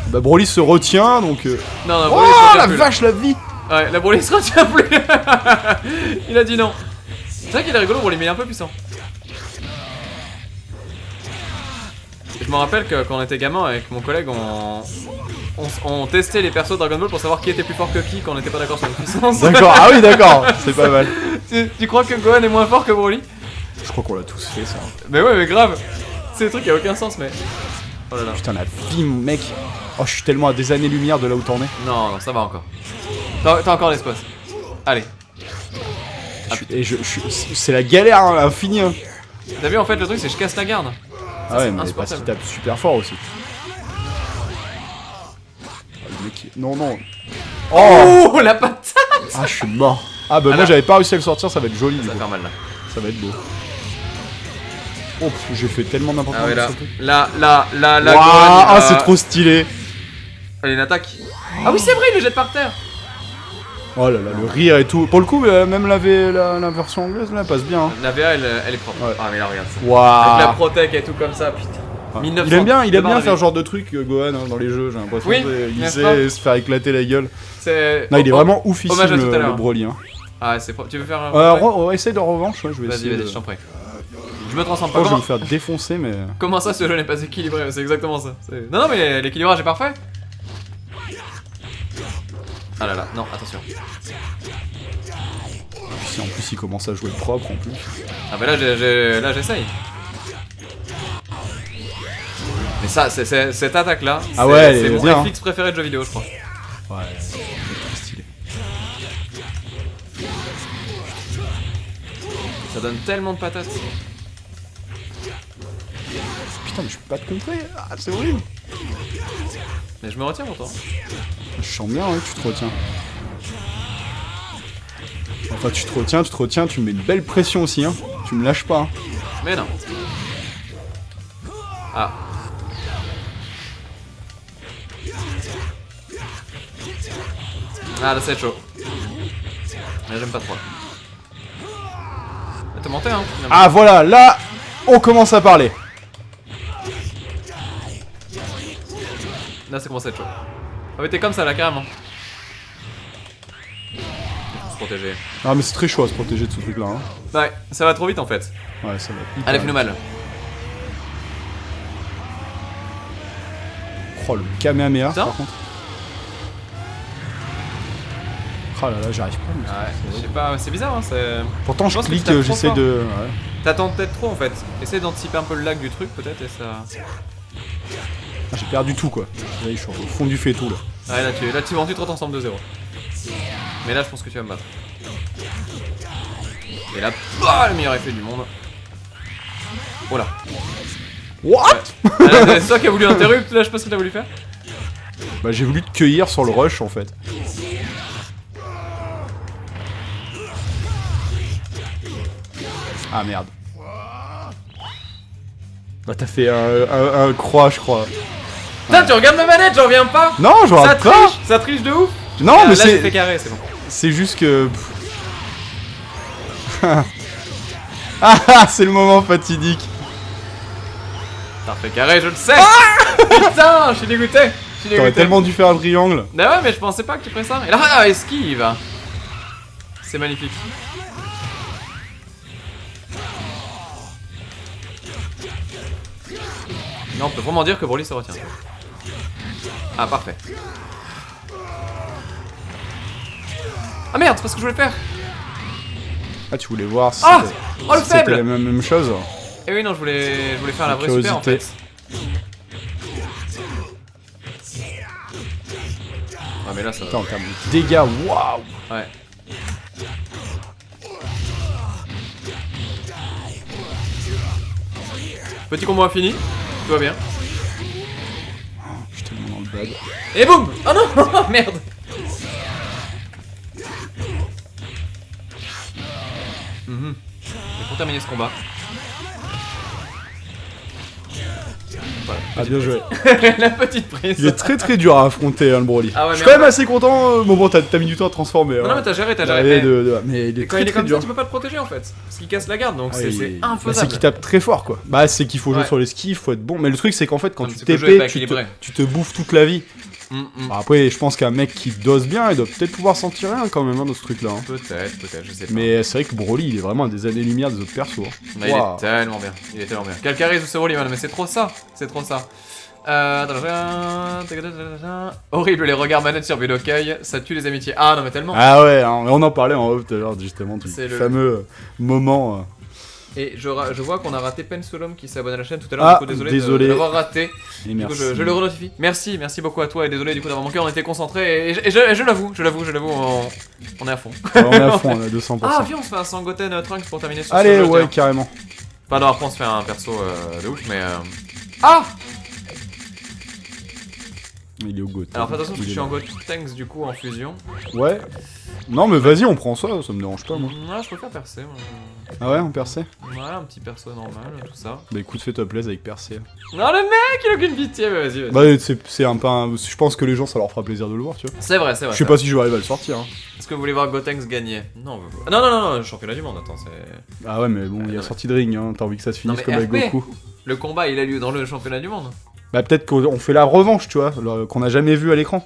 Bah Broly se retient, donc... Non, Broly se retient plus, la vache, la vie. Ouais, la Broly se retient plus. Il a dit non. C'est vrai qu'il est rigolo, Broly, mais il est un peu puissant. Je me rappelle que quand on était gamin avec mon collègue, on testait les persos de Dragon Ball pour savoir qui était plus fort que qui quand on n'était pas d'accord sur la puissance. D'accord, ah oui d'accord, c'est pas mal. Tu crois que Gohan est moins fort que Broly? Je crois qu'on l'a tous fait ça. Mais ouais, mais grave. C'est des trucs qui a aucun sens, mais... Oh là là. Putain, la vie, mec. Oh, je suis tellement à des années-lumière de là où t'en es. Non, ça va encore. T'as encore l'espace. Allez. C'est la galère infinie. Hein. T'as vu, en fait, le truc, c'est que je casse la garde. Ah ouais, mais parce qu'il tape super fort aussi. Le mec... Non. Oh, la patate. Ah, je suis mort. Ah bah moi j'avais pas réussi à le sortir, ça va être joli. Ça va faire mal là. Ça va être beau. Oh, j'ai fait tellement n'importe quoi. Là, ah, c'est trop stylé. Allez, une attaque. Ah oui, c'est vrai, il le jette par terre. Oh là là, le rire et tout. Pour le coup, même la version anglaise là passe bien. Hein. La VA, elle est propre. Ouais. Ah, mais là, regarde ça. Waouh. Avec la protec et tout comme ça, putain. Ah. 1900, il aime bien faire ce genre de truc, Gohan, hein, dans les jeux, j'ai l'impression. Oui, il sait se faire éclater la gueule. Non, il est vraiment oufissime le Broly. Hein. Ah, c'est propre. Tu veux faire un. Essaye de revanche, ouais, je vais essayer. Vas-y, je t'en prie. Je me transforme pas. Je vais me faire défoncer, mais. Comment ça, ce jeu n'est pas équilibré? C'est exactement ça. Non, mais l'équilibrage est parfait. Ah là là, non, attention. En plus, il commence à jouer propre en plus. Ah, bah là, j'essaye. Mais ça, cette attaque-là, c'est mon réflexe préféré de jeu vidéo, je crois. Ouais, c'est trop stylé. Ça donne tellement de patates. Putain, mais je peux pas te contrer. Ah, c'est horrible. Mais je me retiens pourtant. Je sens bien, ouais, tu te retiens. Enfin, tu te retiens, tu me mets une belle pression aussi, hein. Tu me lâches pas. Hein. Mais non. Ah. Ah là ça va être chaud. Là j'aime pas trop. T'as monté hein. Ah voilà, là on commence à parler. Là ça commence à être chaud. Ah mais t'es comme ça là carrément. Faut se protéger. Ah mais c'est très chaud à se protéger de ce truc là. Hein. Ouais, ça va trop vite en fait. Ouais, ça va. Allez, fais-nous mal. Oh le Kamehameha Putain. par contre. Oh là là, j'arrive pas. Ouais, je sais pas, c'est bizarre hein, c'est... Pourtant je pense que tu clique, tapes trop j'essaie fort. de... Ouais. T'attends peut-être trop en fait. Essaye d'anticiper un peu le lag du truc peut-être et ça... Ah, j'ai perdu tout quoi. Là, je suis au fond du fétou là. Ouais là tu te retrouves ensemble de 0. Mais là je pense que tu vas me battre. Et là, bah, le meilleur effet du monde. Oh là. What? C'est toi qui as voulu interrumpre, là je sais pas ce que t'as voulu faire. Bah j'ai voulu te cueillir sur le rush en fait. Ah merde. Bah t'as fait un croix je crois. Putain tu regardes ma manette, j'en reviens pas. Non je regarde pas. Ça triche de ouf. Non mais là, j'ai fait c'est... carré, c'est bon. C'est juste que... Ah c'est le moment fatidique. T'as fait carré, je le sais. Putain, je suis dégoûté. T'aurais tellement dû faire un triangle. Bah ouais mais je pensais pas que tu ferais ça. Et là, esquive. C'est magnifique. Non, on peut vraiment dire que Broly se retient. Ah, parfait. Ah merde, c'est pas ce que je voulais faire. Ah tu voulais voir si Ah c'était oh, le si c'était faible. la même chose. Eh oui, non, je voulais faire la vraie Curiosité. super en fait. Ah, mais là, ça Putain va. en termes de dégâts, waouh. Ouais. Petit combo infini, tout va bien. Je suis tellement dans le bad. Et boum. Oh non. Merde. Et pour terminer ce combat. Voilà. Ah bien joué. La petite prise. Il est très dur à affronter hein, le Broly. Ah ouais, je suis mais quand même assez content. Bon t'as mis du temps à transformer. Non, hein. mais t'as géré, Mais il est Et quand il est très comme dur. ça, tu peux pas te protéger en fait. Parce qu'il casse la garde, donc Ah, c'est bah, infaisable. c'est qu'il tape très fort quoi. Bah c'est qu'il faut jouer Ouais. sur l'esquive, faut être bon. Mais le truc c'est qu'en fait quand Non, mais tu c'est que le jeu est pas TP, équilibré. tu te bouffes toute la vie. Bah, après je pense qu'un mec qui dose bien, il doit peut-être pouvoir s'en tirer un quand même hein, dans ce truc là. Hein. Peut-être, je sais pas. Mais c'est vrai que Broly il est vraiment à des années-lumière des autres persos. Hein. Bah, Waouh. il est tellement bien. Quel charisme ce Broly, man, mais c'est trop ça. Horrible les regards manettes sur Budokai, ça tue les amitiés. Ah non mais tellement. Ah ouais, hein, on en parlait en off tout à l'heure justement du C'est le- fameux moment. Et je vois qu'on a raté Pensulum qui s'est abonné à la chaîne tout à l'heure, Ah, du coup désolé, désolé. de l'avoir raté. Et Du coup, merci. je le renotifie. Merci beaucoup à toi et désolé du coup d'avoir manqué, on était concentrés et je l'avoue, on est à fond. Ouais, on est à fond, on est à 200%. Ah viens on se fait un Sangoten Trunks pour terminer sur Allez, ce jeu, ouais, tiens. carrément. Pardon, après on se fait un perso de ouf mais... Ah. Il est au Goten. Alors fais attention parce que Il je est suis en là. Gotenks du coup en fusion. Ouais. Non mais vas-y, on prend ça me dérange pas moi. Ouais, je préfère percer moi. Ah ouais, on perçait. Ouais, un petit perso normal, tout ça. Bah écoute, fais-toi plaisir avec percer. Non, le mec, il a aucune pitié, mais vas-y. Bah c'est un peu je pense que les gens ça leur fera plaisir de le voir, tu vois. C'est vrai. Je sais pas si je vais arriver à le sortir. Hein. Est-ce que vous voulez voir Gotenks gagner? Non, non, championnat du monde, attends, c'est. Ah ouais, mais bon, il y non, a mais- sortie de ring, hein. T'as envie que ça se finisse mais comme avec RP. Goku. Le combat, il a lieu dans le championnat du monde. Bah peut-être qu'on fait la revanche, tu vois, qu'on a jamais vu à l'écran.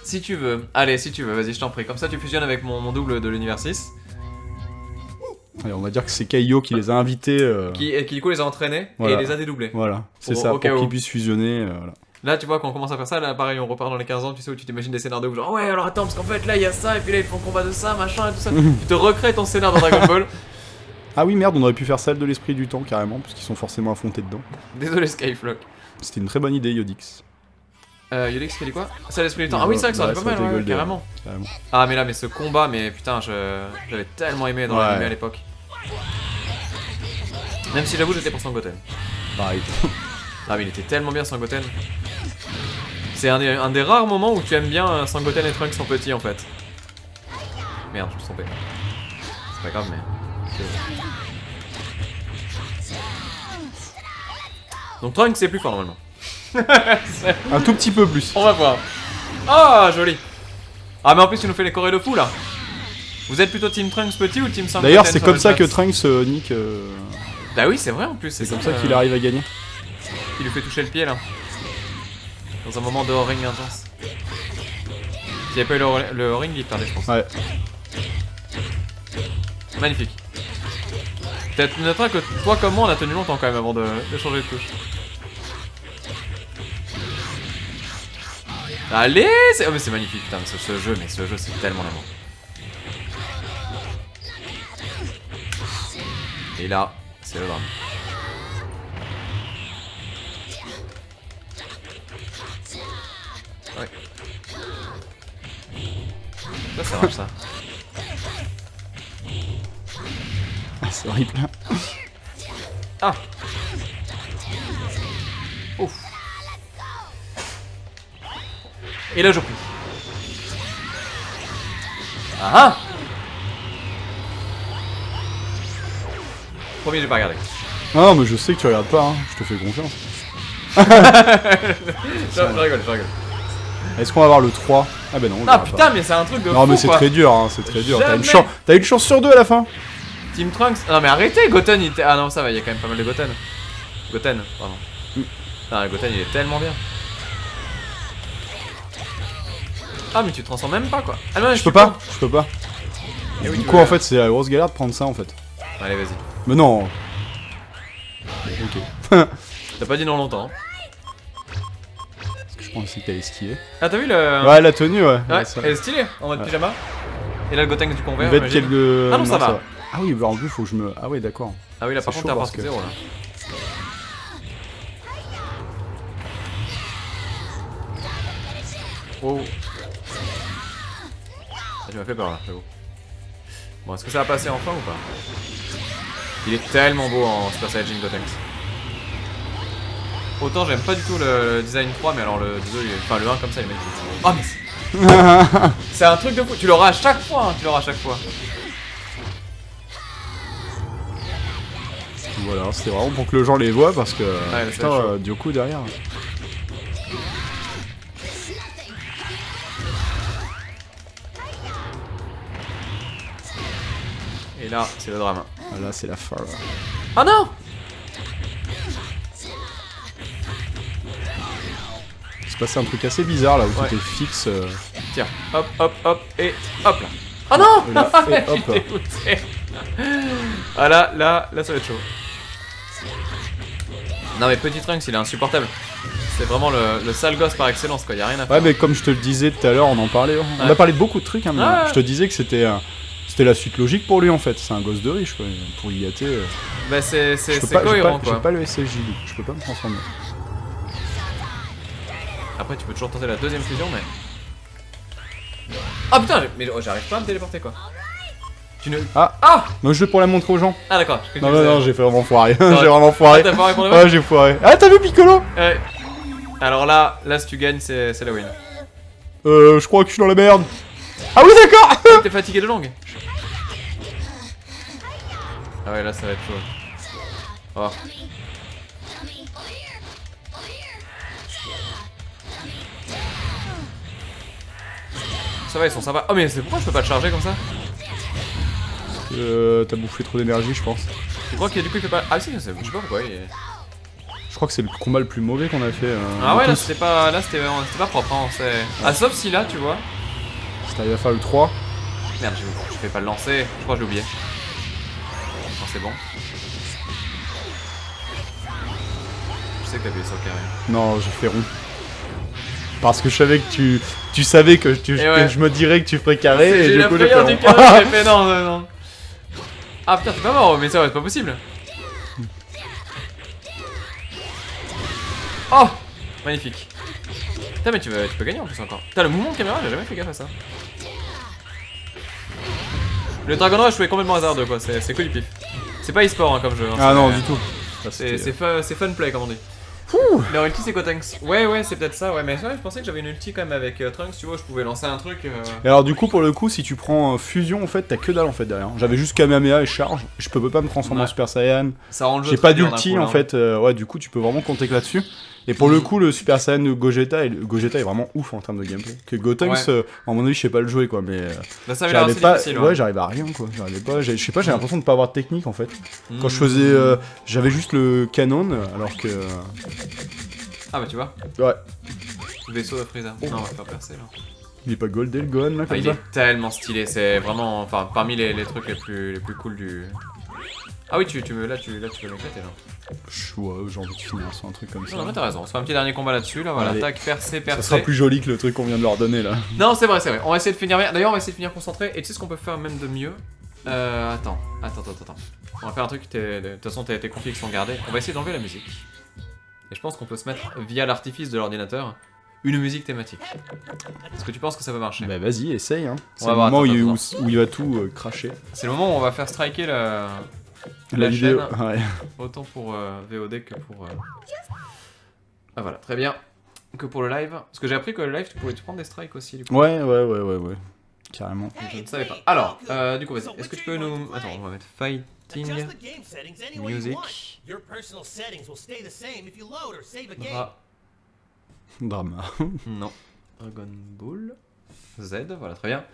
Si tu veux, allez, vas-y, je t'en prie. Comme ça, tu fusionnes avec mon double de l'univers 6, Allez, on va dire que c'est Kaiyo qui les a invités. qui du coup les a entraînés Voilà. et les a dédoublés. Voilà, c'est Au ça, pour cas où. qu'ils puissent fusionner. Voilà. Là, tu vois, quand on commence à faire ça, là, pareil, on repart dans les 15 ans, tu sais, où tu t'imagines des scénarios où genre, ouais, alors attends, parce qu'en fait, là, il y a ça, et puis là, ils font combat de ça, machin, et tout ça. Tu te recrées ton scénar dans Dragon Ball. Ah oui, merde, on aurait pu faire ça de l'esprit du temps carrément, parce qu'ils sont forcément affrontés dedans. Désolé, Skyflock. C'était une très bonne idée, Yodix. Yolix, qui a dit quoi? C'est l'esprit du temps. Ah oui, c'est vrai que ça aurait Ouais, été pas ça aurait mal, été ouais, Golden. carrément. Carrément. Ah, mais là, mais ce combat, mais putain, j'avais tellement aimé dans Ouais. l'anime à l'époque. Même si j'avoue, j'étais pour Sangoten. Pareil. Ah, mais il était tellement bien, Sangoten. C'est un des rares moments où tu aimes bien Sangoten et Trunks sont petits en fait. Merde, je me suis trompé. C'est pas grave, mais. Donc Trunks c'est plus fort normalement. Un tout petit peu plus. On va voir. Ah, joli. Ah, mais en plus, il nous fait les chorés de fou là. Vous êtes plutôt Team Trunks petit ou Team Sangoten? D'ailleurs, c'est comme ça que Trunks nique. Bah oui, c'est vrai en plus. C'est comme ça qu'il arrive à gagner. Il lui fait toucher le pied là. Dans un moment de O-ring intense. S'il n'y avait pas eu le O-ring, il perdait, je pense. Ouais. Magnifique. Peut-être notera que toi comme moi on a tenu longtemps quand même avant de changer de touche. Allez, oh mais c'est magnifique putain, ce jeu c'est tellement l'amour. Et là, c'est le drame. Ouais. Ça marche ça. C'est horrible. Ah. Ouf. Et là je prie. Ah ah. Premier j'ai pas regardé. Non mais je sais que tu regardes pas, hein. Je te fais confiance. je rigole. Est-ce qu'on va avoir le 3? Ah bah non. Ah putain mais c'est un truc de fou. Non mais c'est très dur, hein, c'est très dur. T'as une chance sur 2 à la fin. Team Trunks. Non mais arrêtez, Goten il était... Ah non ça va, il y a quand même pas mal de Goten. Pardon. Ah Goten il est tellement bien. Ah mais tu te transformes même pas quoi. Ah non, je peux pas. Et oui, du coup en fait c'est la grosse galère de prendre ça en fait. Allez vas-y. Mais non. Ok. T'as pas dit non longtemps. Parce que je pensais que t'allais skier. Ah t'as vu le... Ouais la tenue ouais. Ouais, elle est stylée, en mode pyjama. Et là le Goten du convert. Ah non ça va. Ah oui bah en plus faut que je me... Ah oui d'accord. Ah oui là par contre t'as reparti 0 là. Oh. Ah, tu m'as fait peur là, j'avoue. Bon, est-ce que ça va passer enfin ou pas? Il est tellement beau en Super Saiyajin Gotenks. Autant j'aime pas du tout le design 3, mais alors le 2, enfin le 1 comme ça il est magnifique. Oh mais c'est un truc de fou, tu l'auras à chaque fois, hein, Voilà, c'était vraiment pour que le gens les voient parce que ouais, putain, du coup derrière. Et là, c'est le drame. Là, c'est la fin. Là. Oh non! Il se passait un truc assez bizarre là où tout est fixe. Tiens, hop, et hop là. Oh non! Et là, et hop. Ah là, ça va être chaud. Non mais petit Trunks, il est insupportable. C'est vraiment le sale gosse par excellence quoi, y a rien à faire. Ouais mais comme je te le disais tout à l'heure, on en parlait. On a parlé de beaucoup de trucs hein, mais je te disais que c'était la suite logique pour lui en fait. C'est un gosse de riche quoi, pour y gâter. Bah c'est cohérent quoi. J'ai pas le SSJ, je peux pas me transformer. Après tu peux toujours tenter la deuxième fusion mais... Ah putain, mais j'arrive pas à me téléporter quoi. Tu ne... Ah moi je vais pour la montrer aux gens. Ah d'accord. Non, j'ai fait vraiment foiré. J'ai vraiment foiré. Ah, t'as foiré pour le ouais, j'ai foiré. Ah, t'as vu Piccolo? Ouais. Alors là, si tu gagnes, c'est la win. Je crois que je suis dans la merde. Ah oui, d'accord. T'es fatigué de longue. Ah ouais, là, ça va être chaud. Oh. Ça va, ils sont sympas. Oh mais c'est pourquoi je peux pas te charger comme ça? T'as bouffé trop d'énergie, je pense. Tu crois que du coup il fait pas... Ah si, je sais pas pourquoi il est... Je crois que c'est le combat le plus mauvais qu'on a fait. Ah ouais, là c'était pas propre, hein, c'est... Ah sauf si là, tu vois. Si t'arrives à faire le 3. Merde, je fais pas le lancer, je crois que j'ai oublié. Non, c'est bon. Je sais que t'as appuyé sur le carré. Non, j'ai fait rond. Parce que je savais que tu savais que, que je me dirais que tu ferais carré et du coup j'ai fait rond. J'ai fait non. Ah putain, t'es pas mort, mais ça va, c'est pas possible. Oh, magnifique. Putain, mais tu peux gagner en plus encore. Putain, le mouvement de caméra, j'ai jamais fait gaffe à ça. Le Dragon Rush est complètement hasardeux quoi, c'est que du pif. C'est pas e-sport hein, comme jeu. Hein, ah non, du tout. C'est fun play comme on dit. Leur ulti c'est quoi Trunks? Ouais, c'est peut-être ça, ouais, mais ouais, je pensais que j'avais une ulti quand même avec Trunks, tu vois, je pouvais lancer un truc. Et alors, du coup, pour le coup, si tu prends fusion, en fait, t'as que dalle en fait derrière. J'avais juste Kamehameha et charge, je peux pas me transformer en Super Saiyan. Ça rend le jeu. J'ai pas d'ulti en fait, ouais, du coup, tu peux vraiment compter que là-dessus. Et pour le coup, le Super Saiyan de Gogeta, Gogeta est vraiment ouf en termes de gameplay. Que Gotenks, à mon avis, je sais pas le jouer, quoi, mais... ça avait l'air assez difficile, ouais, j'arrivais à rien, quoi. J'arrivais pas, je sais pas, j'ai l'impression de pas avoir de technique, en fait. Quand je faisais... j'avais juste le canon, alors que... Ah bah tu vois. Ouais. Vaisseau à Freezer. Non, on va faire percer, là. Il est pas goldé, le Gohan, là, comme il ça. est tellement stylé, c'est vraiment... Enfin, parmi les trucs les plus cool du... Ah oui, là, tu peux m'éclater, là. Ouais, j'ai envie de finir sur un truc comme ça. Non, mais t'as raison, on se fait un petit dernier combat là-dessus, là, voilà, Allez. tac, percé. Ça sera plus joli que le truc qu'on vient de leur donner, là. Non, c'est vrai, on va essayer de finir bien. D'ailleurs, on va essayer de finir concentré, et tu sais ce qu'on peut faire même de mieux? Attends. On va faire un truc, de toute façon, tes configs sont gardés. On va essayer d'enlever la musique. Et je pense qu'on peut se mettre, via l'artifice de l'ordinateur, une musique thématique. Est-ce que tu penses que ça peut marcher? Bah vas-y, essaye, hein. C'est On va le voir, moment attends. où il va tout cracher. C'est le moment où on va faire striker la vidéo, chaîne, ouais. autant pour VOD que pour... Ah voilà, très bien. Que pour le live. Parce que j'ai appris que le live, tu pouvais te prendre des strikes aussi, du coup. Ouais. Carrément. Je ne savais pas. Alors, du coup, vas-y. Est-ce que tu peux nous... Attends, on va mettre Fighting Music. Drama. Non. Dragon Ball. Z, voilà, très bien.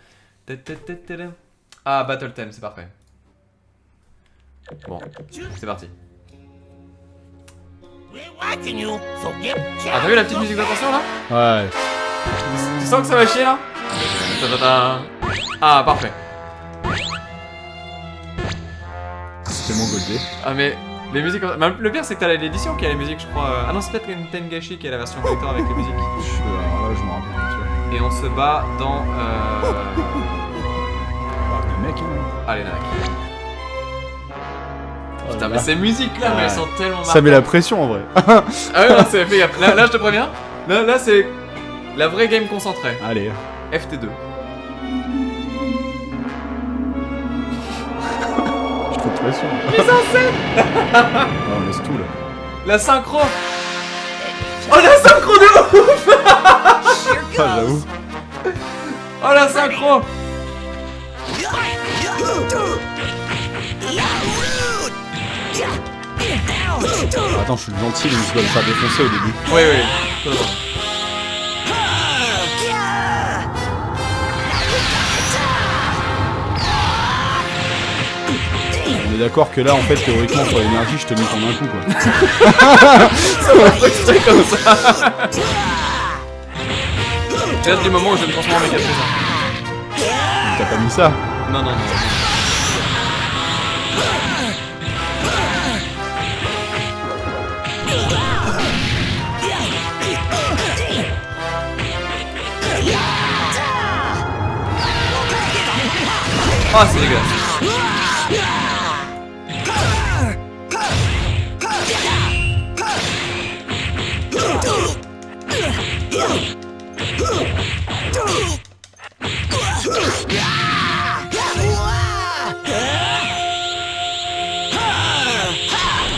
Ah, Battle Theme, c'est parfait. Bon, c'est parti. Ah, t'as vu la petite musique d'attention là? Ouais. Tu sens que ça va chier là? Ah, parfait. C'est tellement goldé. Ah, mais les musiques. Le pire, c'est que t'as l'édition qui a les musiques, je crois. Ah non, c'est peut-être une Tengashi qui a la version collector avec les musiques. Alors là, je me rappelle pas, tu vois. Et on se bat dans. Le mec, hein. Allez, Namek. Oh Putain, là mais là. ces musiques là, mais elles sont tellement marquantes. Ça met la pression en vrai. Ah ouais, non, c'est fait gaffe. Là, je te préviens. Là, c'est la vraie game concentrée. Allez. FT2. J'ai trop de pression. Mise en scène. Non, on laisse tout là. La synchro. Oh, la synchro de ouf. Ah, j'avoue. Oh, la synchro. Attends, je suis gentil, donc je dois me faire défoncer au début. Oui, oui. On est d'accord que là, en fait, théoriquement, sur l'énergie, je te nique en un coup, quoi. Ça m'a frustré comme ça. J'ai hâte du moment où je vais me transformer en méca Freezer. T'as pas mis ça? Non, non, non. Ah, c'est dégueulasse.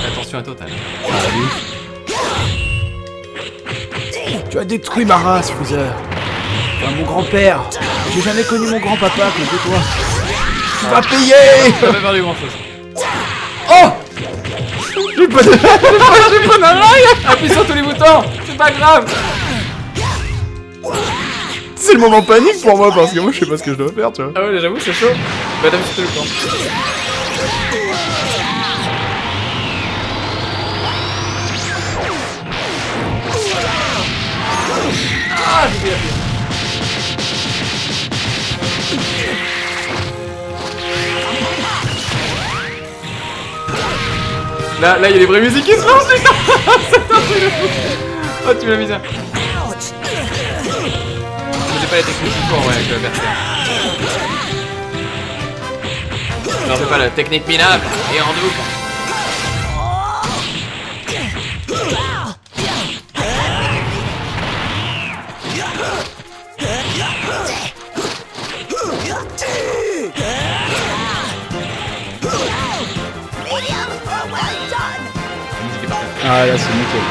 Attention à total. Tu as détruit ma race, Freezer. Enfin, mon grand-père. J'ai jamais connu mon grand-papa que de toi. Tu vas payer. T'as pas perdu grand chose. Oh. J'ai pas de... J'ai pas d'arrêt. Appuie sur tous les boutons. C'est pas grave. C'est le moment panique pour moi, parce que moi, je sais pas ce que je dois faire, tu vois. Ah ouais, j'avoue, c'est chaud. Bah, t'as mis sur tous les boutons. Ah, j'ai bien fait. Là, il y a les vraies musiques qui se lancent, putain. C'est un truc de fou. Oh, tu m'as mis ça. J'ai pas les techniques qu'il faut en vrai avec le berserk. J'en fais pas la technique minable et en double. Ah là, c'est nickel.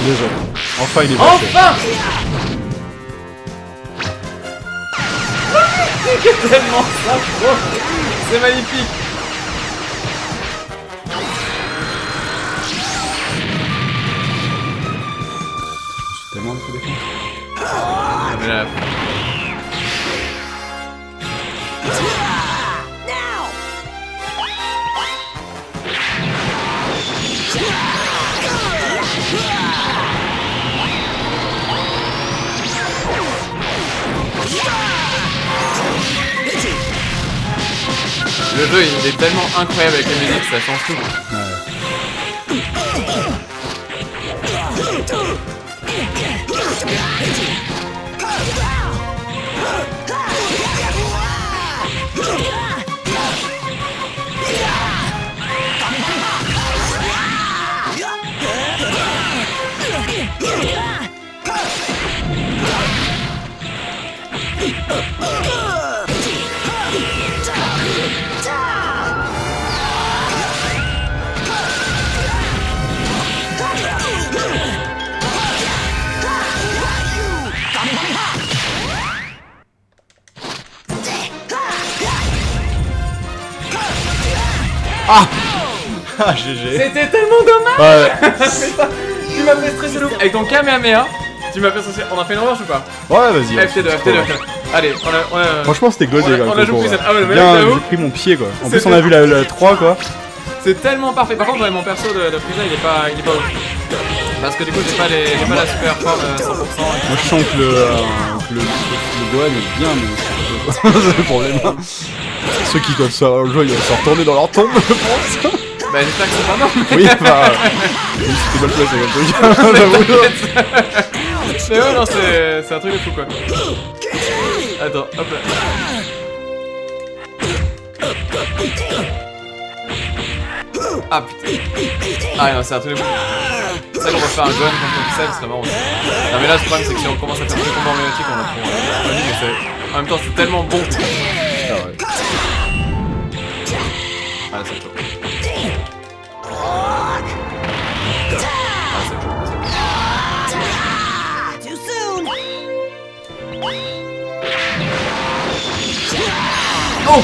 Déjà. Enfin, il est passé. Enfin. C'est tellement ça, c'est magnifique. J'ai tellement fait des fois. Bref. Le jeu il est tellement incroyable avec les musiques, ça change tout. Ah GG. C'était tellement dommage. Ouais. Tu m'as fait stresser de ouf. Avec ton Kamehameha, tu m'as fait stresser. On a fait une revanche ou pas? Ouais, vas-y. FT2, FT2. Allez, on a... Franchement, c'était godé. On a joué plus cette... Ah ouais, mais bien, là, j'ai pris mon pied quoi. En plus, on a vu la 3 quoi. C'est tellement parfait. Par contre, mon perso de Frieza, il est pas ouf. Parce que du coup, j'ai pas la super forme 100%. Moi, je sens que le Gohan est bien, mais c'est le problème. Ceux qui doivent se jouer, ils vont se retourner dans leur tombe, je pense. Bah, j'espère que c'est pas non. Oui, bah. C'était mal placé comme truc. Mais ouais, non, c'est un truc de fou quoi. Attends, hop là. Ah putain. Ah non, c'est un truc de fou. C'est vrai qu'on va faire un Gohan contre Cell, c'est marrant aussi. Non, mais là, le problème, c'est que si on commence à faire des combats emblématiques, on a pour. Mais en même temps, c'est tellement bon. Ah ouais. Ah, c'est chaud. Ah, c'est chaud. Oh!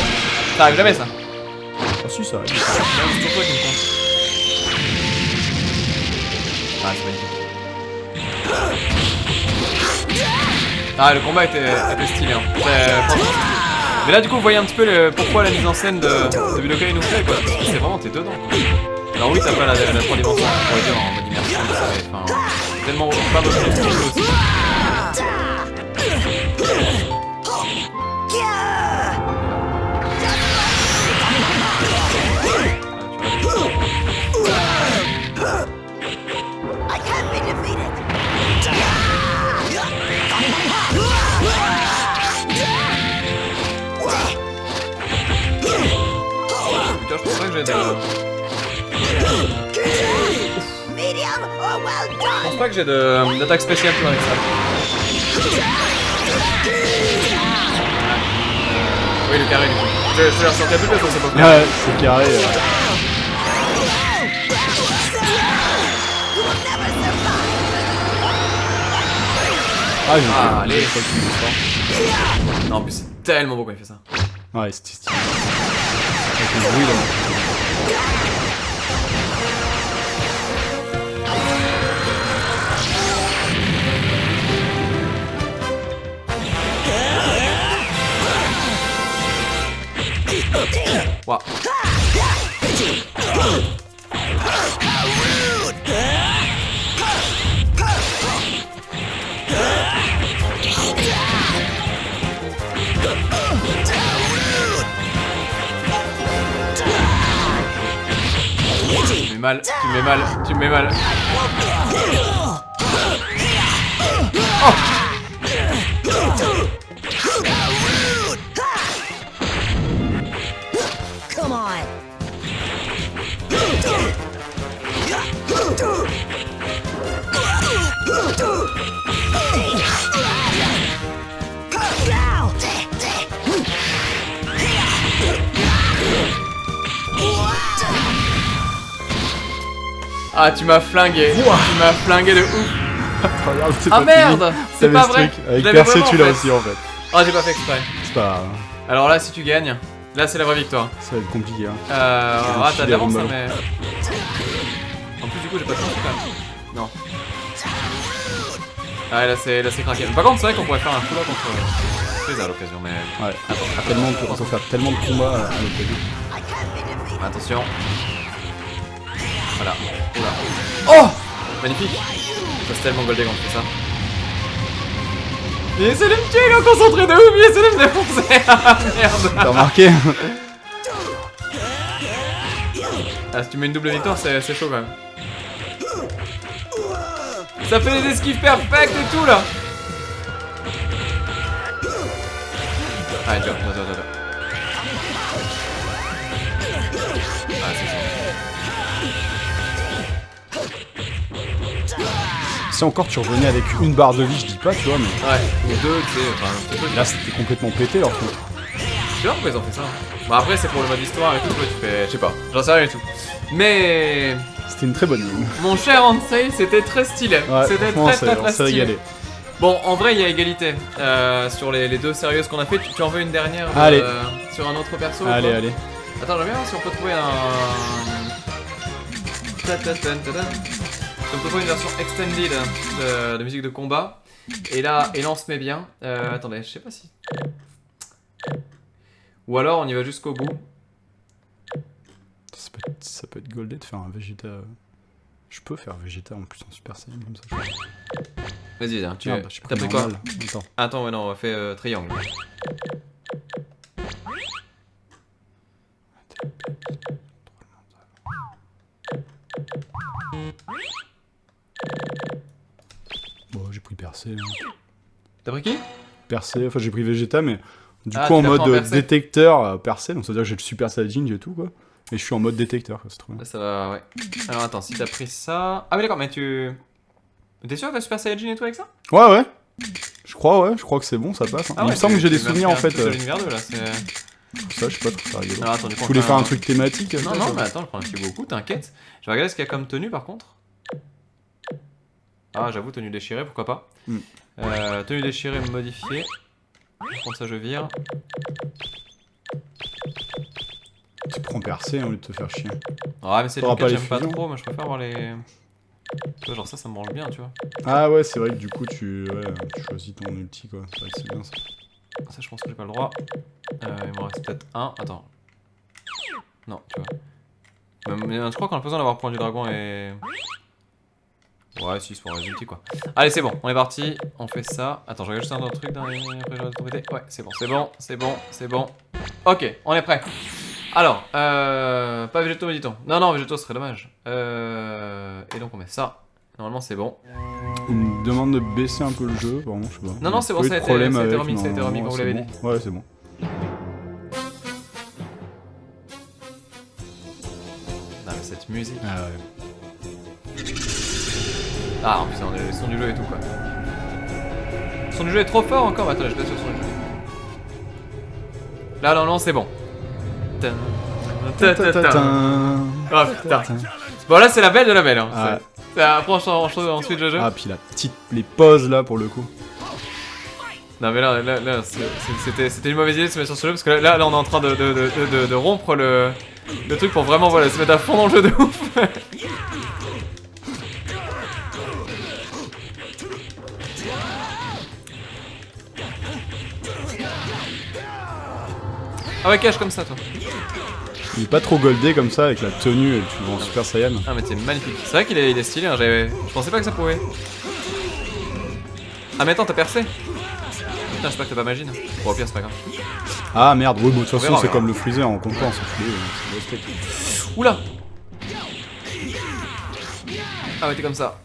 Ça arrive jamais ça. Ah si, ça arrive. C'est toujours toi qui me compte. Ah, c'est magnifique. Ah, le combat était stylé. Hein. Franchement, stylé. Mais là, du coup, vous voyez un petit peu pourquoi la mise en scène de Budokai nous plaît, quoi. Parce que c'est vraiment, t'es dedans, quoi. Alors, oui, t'as pas la 3 dimensions, on pourrait dire en mode immersion, mais enfin. Tellement pas mal de choses aussi. Je pense pas que j'ai de... Je pense pas que j'ai d'attaque spéciale plus avec ça. Oui, le carré du coup. Je l'ai ressorti à toute la sauce, c'est pas plus. Ouais, c'est carré. Ah, j'ai allez. Non, en plus, c'est tellement beau quand il fait ça. Ouais, c'était stylé. Avec le bruit là. Wow. Tu me mets mal, tu me mets mal, tu me mets mal. Oh! Come on. Ah, tu m'as flingué. Tu m'as flingué de ouf. Regarde, c'est Ah pas merde, c'est pas vrai. Avec Je l'avais Percé, vraiment, tu en l'as fait. aussi en fait. Ah, j'ai pas fait exprès. C'est pas. Alors là, si tu gagnes, là c'est la vraie victoire. Ça va être compliqué. Hein. Ah, t'as de l'avance, hein, ballons. mais. En plus, du coup, j'ai pas de chance quand même. Non. Ah, là c'est craqué. Par contre, c'est vrai qu'on pourrait faire un full contre Freeza à l'occasion, mais. Ouais, on peut faire tellement de combats à l'occasion. Attention. Voilà. Oula. Oh, magnifique. C'est tellement goldé quand on fait ça. Il essaie de me tuer, il est concentré de ouf, il essaie de me défoncer. Ah merde. T'as remarqué? Ah, si tu mets une double victoire, c'est chaud quand même. Ça fait des esquives perfectes et tout là. Allez, tu vois. Ah, c'est chaud. Si encore tu revenais avec une barre de vie, je dis pas, tu vois, mais. Ouais, ou deux, tu sais, enfin, Là, c'était complètement pété leur truc. je sais pas pourquoi ils ont fait ça. Bah après, c'est pour le mode histoire et tout, tu fais. Je sais pas, j'en sais rien du tout. Mais. C'était une très bonne ligne. Mon cher Ansei, c'était très stylé. Ouais, C'était franchement, très on s'est stylé. régalé. Bon, en vrai, il y a égalité sur les deux sérieuses qu'on a fait. Tu en veux une dernière Allez. sur un autre perso ou Allez, quoi allez. Attends, j'aimerais voir si on peut trouver un. Si on peut trouver une version extended de musique de combat. Et là, on se met bien. Attendez, je sais pas si. Ou alors on y va jusqu'au bout. Ça peut être goldé de faire un Vegeta. Je peux faire Vegeta en plus en Super Saiyan comme ça. Vas-y, viens, tu Merde, j'ai t'as pris quoi normal. Attends. Attends, ouais, non, on va faire triangle. Bon, j'ai pris Percé. Hein. T'as pris qui Percé, enfin j'ai pris Vegeta, mais du Ah, coup en tu l'as mode pris en Percé. détecteur Percé, donc ça veut dire que j'ai le Super Saiyajin, j'ai tout quoi. Et je suis en mode détecteur, quoi, c'est trop bien. Là, ça va, ouais. Alors attends, si t'as pris ça. Ah, mais d'accord, mais tu. T'es sûr que t'as Super Saiyajin et tout avec ça Ouais. Je crois que c'est bon, ça passe. Hein. Ah Il ouais, me semble que j'ai des tu m'as souvenirs en pris un fait. truc de l'univers 2 là, c'est. Ça, je sais pas, je trouve ça rigolo. Alors attends, du coup, Tu voulais faire un truc thématique Non, peut-être, non, mais attends, je prends un petit beaucoup, t'inquiète. Je vais regarder ce qu'il y a comme tenue par contre. Ah, j'avoue, tenue déchirée, pourquoi pas. Tenue déchirée modifiée. Je prends ça, je vire. Tu prends Percé au lieu de te faire chier. Ah, mais c'est T'auras lequel pas les j'aime pas fusions. trop, mais je préfère avoir les. Tu vois, genre ça me branle bien, tu vois. Ah ouais, c'est vrai que du coup tu choisis ton ulti quoi. C'est vrai que c'est bien ça. Ça, je pense que j'ai pas le droit. Il me reste peut-être un. Attends. Non, tu vois. Mais je crois qu'on a besoin d'avoir point du dragon et. Ouais, si, c'est pour les ultis quoi. Allez, c'est bon, on est parti. On fait ça. Attends, je regarde juste un autre truc dans les. Après, j'aurai tout pété. Ouais, c'est bon. Ok, on est prêt. Alors, pas Végéto, me dit-on. Non, Végéto, ce serait dommage. Et donc, on met ça. Normalement, c'est bon. Il me demande de baisser un peu le jeu, vraiment, je sais pas. Non, c'est bon, ça a été remis, comme vous l'avez dit. Ouais, c'est bon. Non, mais cette musique. Ah ouais. Ah, en plus, on a le son du jeu et tout, quoi. Le son du jeu est trop fort encore. Attends, je baisse le son du jeu. Là, non, c'est bon. Oh putain. Bon, là, c'est la belle de la belle. Hein. Ah. Après, ensuite, le jeu. Ah, puis les pauses là pour le coup. Non, mais là c'était une mauvaise idée de se mettre sur ce jeu parce que là on est en train de rompre le truc pour vraiment voilà, se mettre à fond dans le jeu de ouf. Ah ouais, cache comme ça, toi. Il est pas trop goldé comme ça avec la tenue et tu vois en Super Saiyan. Ah, mais c'est magnifique. C'est vrai qu'il est stylé, hein, je pensais pas que ça pouvait. Ah, mais attends, t'as percé? Putain, je sais pas que t'as pas magie. Bon, au pire, c'est pas grave. Ah merde, oui, bon, de toute façon, verra, c'est on comme le Freezer en comptant, c'est foutu. Oula! Ah, ouais, t'es comme ça.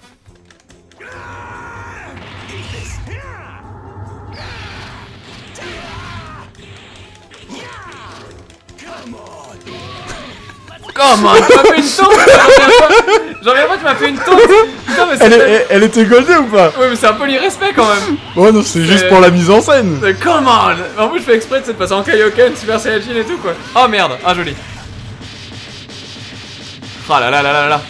Comment? Tu m'as fait une taunt! J'en reviens pas, tu m'as fait une taunt! Putain, mais Elle était goldée ou pas? Ouais, mais c'est un peu l'irrespect quand même! Oh non, c'est juste pour la mise en scène! Mais come on! En plus, je fais exprès de passer en Kaioken, Super Saiyajin et tout quoi! Oh merde! Ah, joli! Ah là là là là là!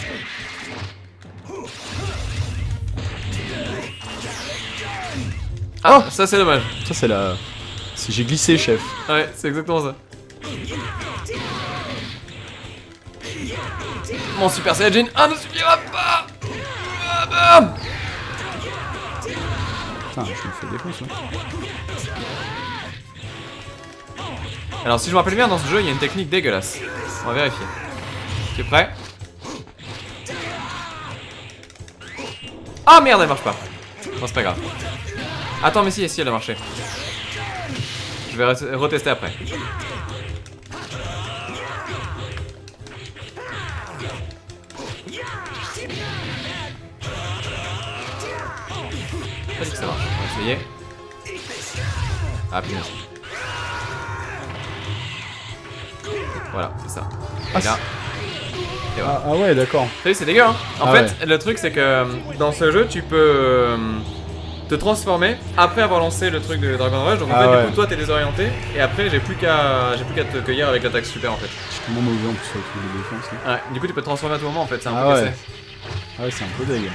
Ah, ça c'est dommage. Ça c'est la... J'ai glissé, chef. Ouais, c'est exactement ça. Mon Super Saiyajin 1 ne suffira pas. Putain, je me fais défoncer. Alors si je me rappelle bien, dans ce jeu, il y a une technique dégueulasse. On va vérifier. Tu es prêt? Ah merde, elle marche pas. Bon, c'est pas grave. Attends, mais si, elle a marché. Je vais retester après. Pas dit que ça marche. On va essayer. Ah punaise. Voilà, c'est ça. Et là. Et voilà. Ah ouais, d'accord. Vous savez, c'est dégueu, hein. En fait, le truc, c'est que dans ce jeu, tu peux te transformer après avoir lancé le truc de Dragon Rush. Donc en fait, du coup, toi, t'es désorienté. Et après, j'ai plus qu'à te cueillir avec l'attaque super, en fait. Je suis tellement mauvais en plus avec les défenses. Là. Ouais, du coup, tu peux te transformer à tout moment, en fait. C'est un peu cassé. Ah ouais, c'est un peu dégueu.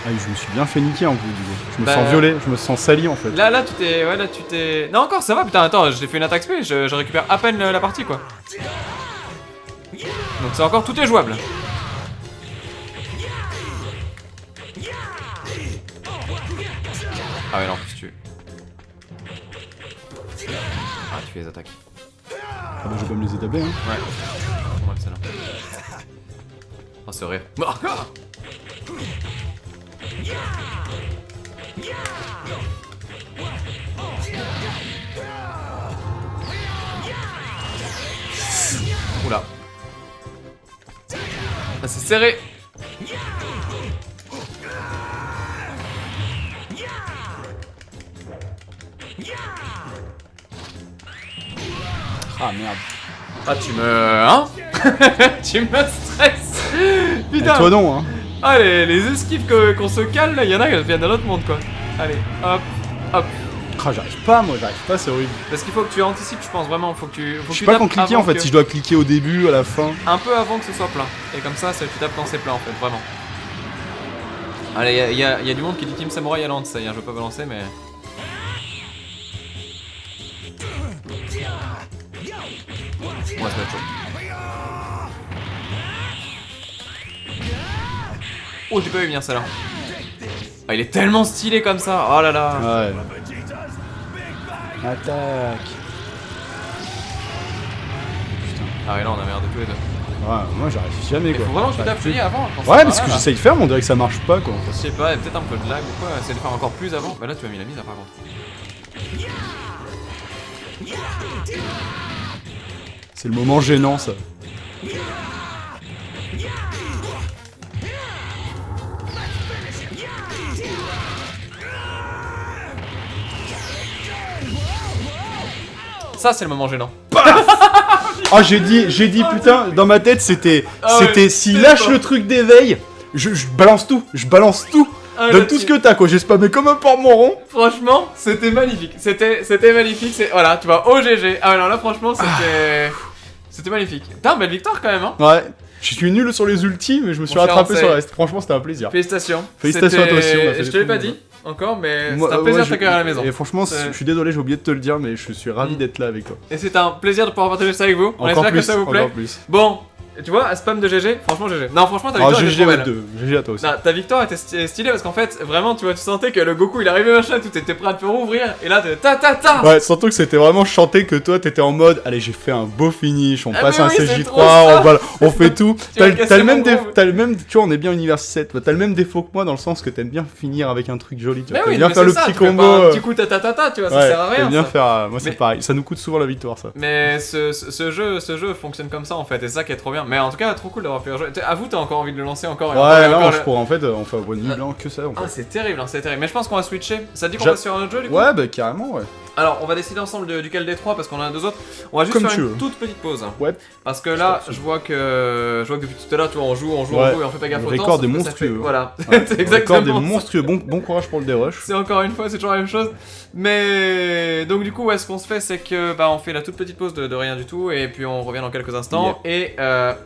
Ah, je me suis bien fait niquer en plus, du coup. Je me sens violé, je me sens sali en fait. Là, tu t'es. Ouais, là, tu t'es. Non, encore, ça va, putain, attends, j'ai fait une attaque spé, je récupère à peine la partie, quoi. Donc, c'est encore, tout est jouable. Ah, ouais, non, en plus, tu. Ah, tu fais les attaques. Ah, bah, je vais pas me les établir, hein. Ouais. Moi, le celle-là. Oh, ce rire. Oula. Ah, c'est serré. Ah merde. Ah, tu me... Hein. Tu me stresses. Putain. Et toi non, hein. Ah, les esquives qu'on se cale, là, y'en a qui viennent d'un autre monde, quoi. Allez, hop, hop. Ah, j'arrive pas, moi, j'arrive pas, c'est horrible. Parce qu'il faut que tu anticipes, je pense vraiment. Faut que tu. Je sais pas quand cliquer en fait, si je dois cliquer au début, à la fin. Un peu avant que ce soit plein. Et comme ça, tu tapes quand c'est plein, en fait, vraiment. Allez, y a du monde qui dit Team Samurai à lance, ça y est, je veux pas balancer, mais. On va se mettre chaud. Oh, j'ai pas vu venir ça là. Ah, il est tellement stylé comme ça. Oh là là. Ouais. Attaque. Putain. Ah ouais, là on a merdé tous les deux. Ouais, moi j'arrive jamais Mais quoi. faut vraiment que tu tapes fini avant. Ouais, mais ce que j'essaye de faire, mais on dirait que ça marche pas quoi. Je sais pas, il y a peut-être un peu de lag ou quoi. Essaye de faire encore plus avant. Bah là tu as mis la mise par contre. C'est le moment gênant ça. Ça c'est le moment gênant. Oh j'ai dit putain, dans ma tête c'était s'il lâche le truc d'éveil, je balance tout, Ah, donne tout ce que t'as quoi, j'ai spammé comme un porc moron. Franchement, c'était magnifique. C'était magnifique. Voilà, tu vois, au GG. Ah non, là franchement, c'était magnifique. Putain, belle victoire quand même, hein. Ouais, je suis nul sur les ultis, mais je me suis rattrapé sur le reste. Franchement, c'était un plaisir. Félicitations. Félicitations à toi aussi. Je te l'ai pas dit encore, mais c'est un plaisir de t'accueillir à la maison. Et franchement, je suis désolé, j'ai oublié de te le dire, mais je suis ravi d'être là avec toi. Et c'est un plaisir de pouvoir partager ça avec vous. On espère que ça vous plaît. Encore plus. Bon. Tu vois, spam de GG, franchement GG. Non, franchement, ta victoire était GG trop belle. GG à toi aussi. Non, ta victoire était stylée parce qu'en fait, vraiment, tu vois, tu sentais que le Goku il arrivait machin, tout était prêt à te faire ouvrir, et là, ta. Ouais, surtout que c'était vraiment chanté que toi t'étais en mode, allez, j'ai fait un beau finish, on passe un CJ3, on fait tout. T'as le même, tu vois, on est bien Univers 7, t'as le même défaut que moi dans le sens que t'aimes bien finir avec un truc joli, tu vois. T'aimes bien faire le petit combo. Un petit coup ta, tu vois, ça sert à rien. T'aimes bien faire, moi c'est pareil, ça nous coûte souvent la victoire ça. Mais ce jeu fonctionne comme ça en fait, et c'est ça qui est trop bien. Mais en tout cas, trop cool d'avoir pu rejouer. Avoue, t'as encore envie de le lancer encore. Ouais, non, je pourrais en fait, on fait un point de blanc que ça. Ah, c'est terrible, c'est terrible. Mais je pense qu'on va switcher. Ça te dit qu'on passe sur un autre jeu du coup? Ouais, bah carrément, ouais. Alors, on va décider ensemble duquel des trois parce qu'on en a deux autres. On va juste faire une toute petite pause. Ouais. Parce que là, je vois que depuis tout à l'heure, tu vois, on joue et on fait pas gaffe au temps. Le record est monstrueux. Voilà, c'est exactement. Le record est monstrueux. Bon courage pour le dérush. C'est encore une fois, c'est toujours la même chose. Mais donc du coup, ouais, ce qu'on se fait, c'est que on fait la toute petite pause de rien du tout et puis on revient dans quelques instants et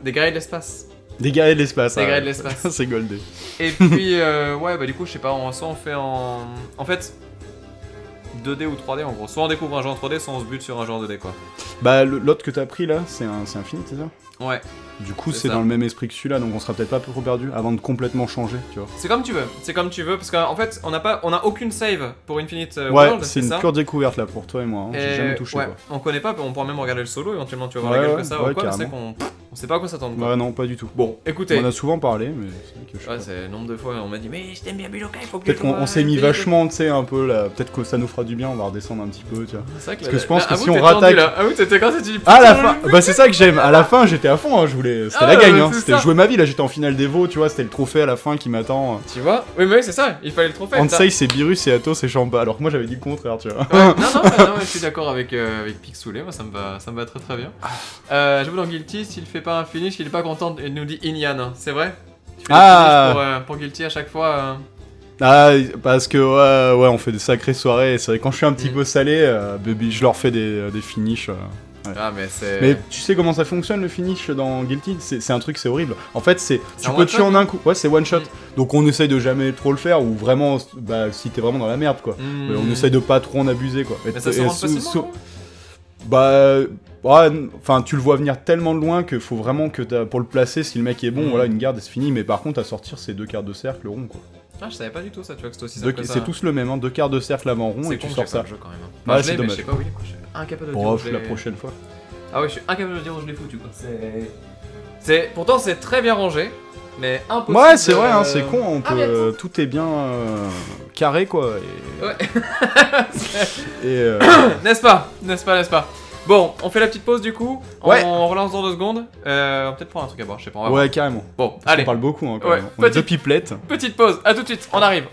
des guerriers de l'espace. Des guerriers de l'espace. Des guerriers de l'espace. C'est goldé. Et puis, ouais, bah du coup, je sais pas, soit on fait en fait, 2D ou 3D en gros. Soit on découvre un jeu en 3D, soit on se bute sur un jeu en 2D quoi. Bah, l'autre que t'as pris là, c'est Infinite, c'est ça? Ouais. Du coup, c'est dans le même esprit que celui-là, donc on sera peut-être pas trop perdu avant de complètement changer, tu vois. C'est comme tu veux, parce qu'en fait, on a aucune save pour Infinite Ouais, World, c'est une pure découverte là pour toi et moi, hein. J'ai jamais touché ouais, quoi. on connaît pas, on pourra même regarder le solo éventuellement, tu vas voir la gueule que ça ou quoi, mais c'est qu'on sait pas à quoi s'attendre quoi. Ouais, non, pas du tout. Bon, écoutez. On a souvent parlé, mais c'est vrai que je sais ouais, pas. c'est le nombre de fois on m'a dit, mais je t'aime bien Budokai, faut que Peut-être qu'on s'est mis vachement, tu sais, un peu là. Peut-être que ça nous fera du bien, on va redescendre un petit peu, tu vois. C'est vrai Parce que je pense que si on rattaque. Ah oui, t'étais quand tu dis. À la fin, bah c'est ça que j'aime. À la fin, j'étais à fond, hein, je voulais. C'était la gagne, hein. C'était jouer ma vie, là, j'étais en finale d'Evo, tu vois, c'était le trophée à la fin qui m'attend. Tu vois? Oui, mais oui, c'est ça, il fallait le trophée. Ansei, c'est Beerus et Atos, c'est Champa, alors que moi j'avais dit le contraire, tu vois. Ouais, non, je suis d'accord avec Pixoulet, moi ça me va très très bien. J'avoue, dans Guilty, s'il fait pas un finish, il est pas content, il nous dit Inyan, hein. C'est vrai? Tu fais des finishes pour Guilty à chaque fois. Ah, parce que ouais, on fait des sacrées soirées, c'est vrai, quand je suis un petit peu salé, je leur fais des finishes. Ouais. Ah, mais c'est. Mais tu sais comment ça fonctionne le finish dans Guilty? C'est un truc, c'est horrible. En fait, tu peux tuer en un coup. Ouais, c'est one shot. Donc on essaye de jamais trop le faire, ou vraiment, bah, si t'es vraiment dans la merde, quoi. On essaye de pas trop en abuser, quoi. Mais ça se rend facilement, bah. Ouais, enfin, tu le vois venir tellement de loin qu'il faut vraiment que pour le placer, si le mec est bon, voilà, une garde et c'est fini. Mais par contre, à sortir, c'est 2 quarts de cercle rond, quoi. Ah, je savais pas du tout ça, tu vois que c'est aussi simple que ça. C'est tous le même, hein, 2 quarts de cercle avant rond et tu sors ça. Jeu, quand même, hein. Bah, ouais, c'est dommage. Je sais pas où il est, quoi. Je suis incapable de dire. La prochaine fois. Ah ouais, je suis incapable de dire où je l'ai foutu, quoi. Pourtant, c'est très bien rangé, mais impossible. Ouais, c'est vrai, hein, c'est con, on peut... tout est bien carré, quoi. Et... Ouais. et N'est-ce pas? Bon, on fait la petite pause du coup, ouais. On relance dans 2 secondes, on va peut-être prendre un truc à boire, je sais pas, on va ouais, carrément. Bon, allez. On parle beaucoup, hein, quand même. On petite est 2 pipelettes. Petite pause, à tout de suite, on arrive.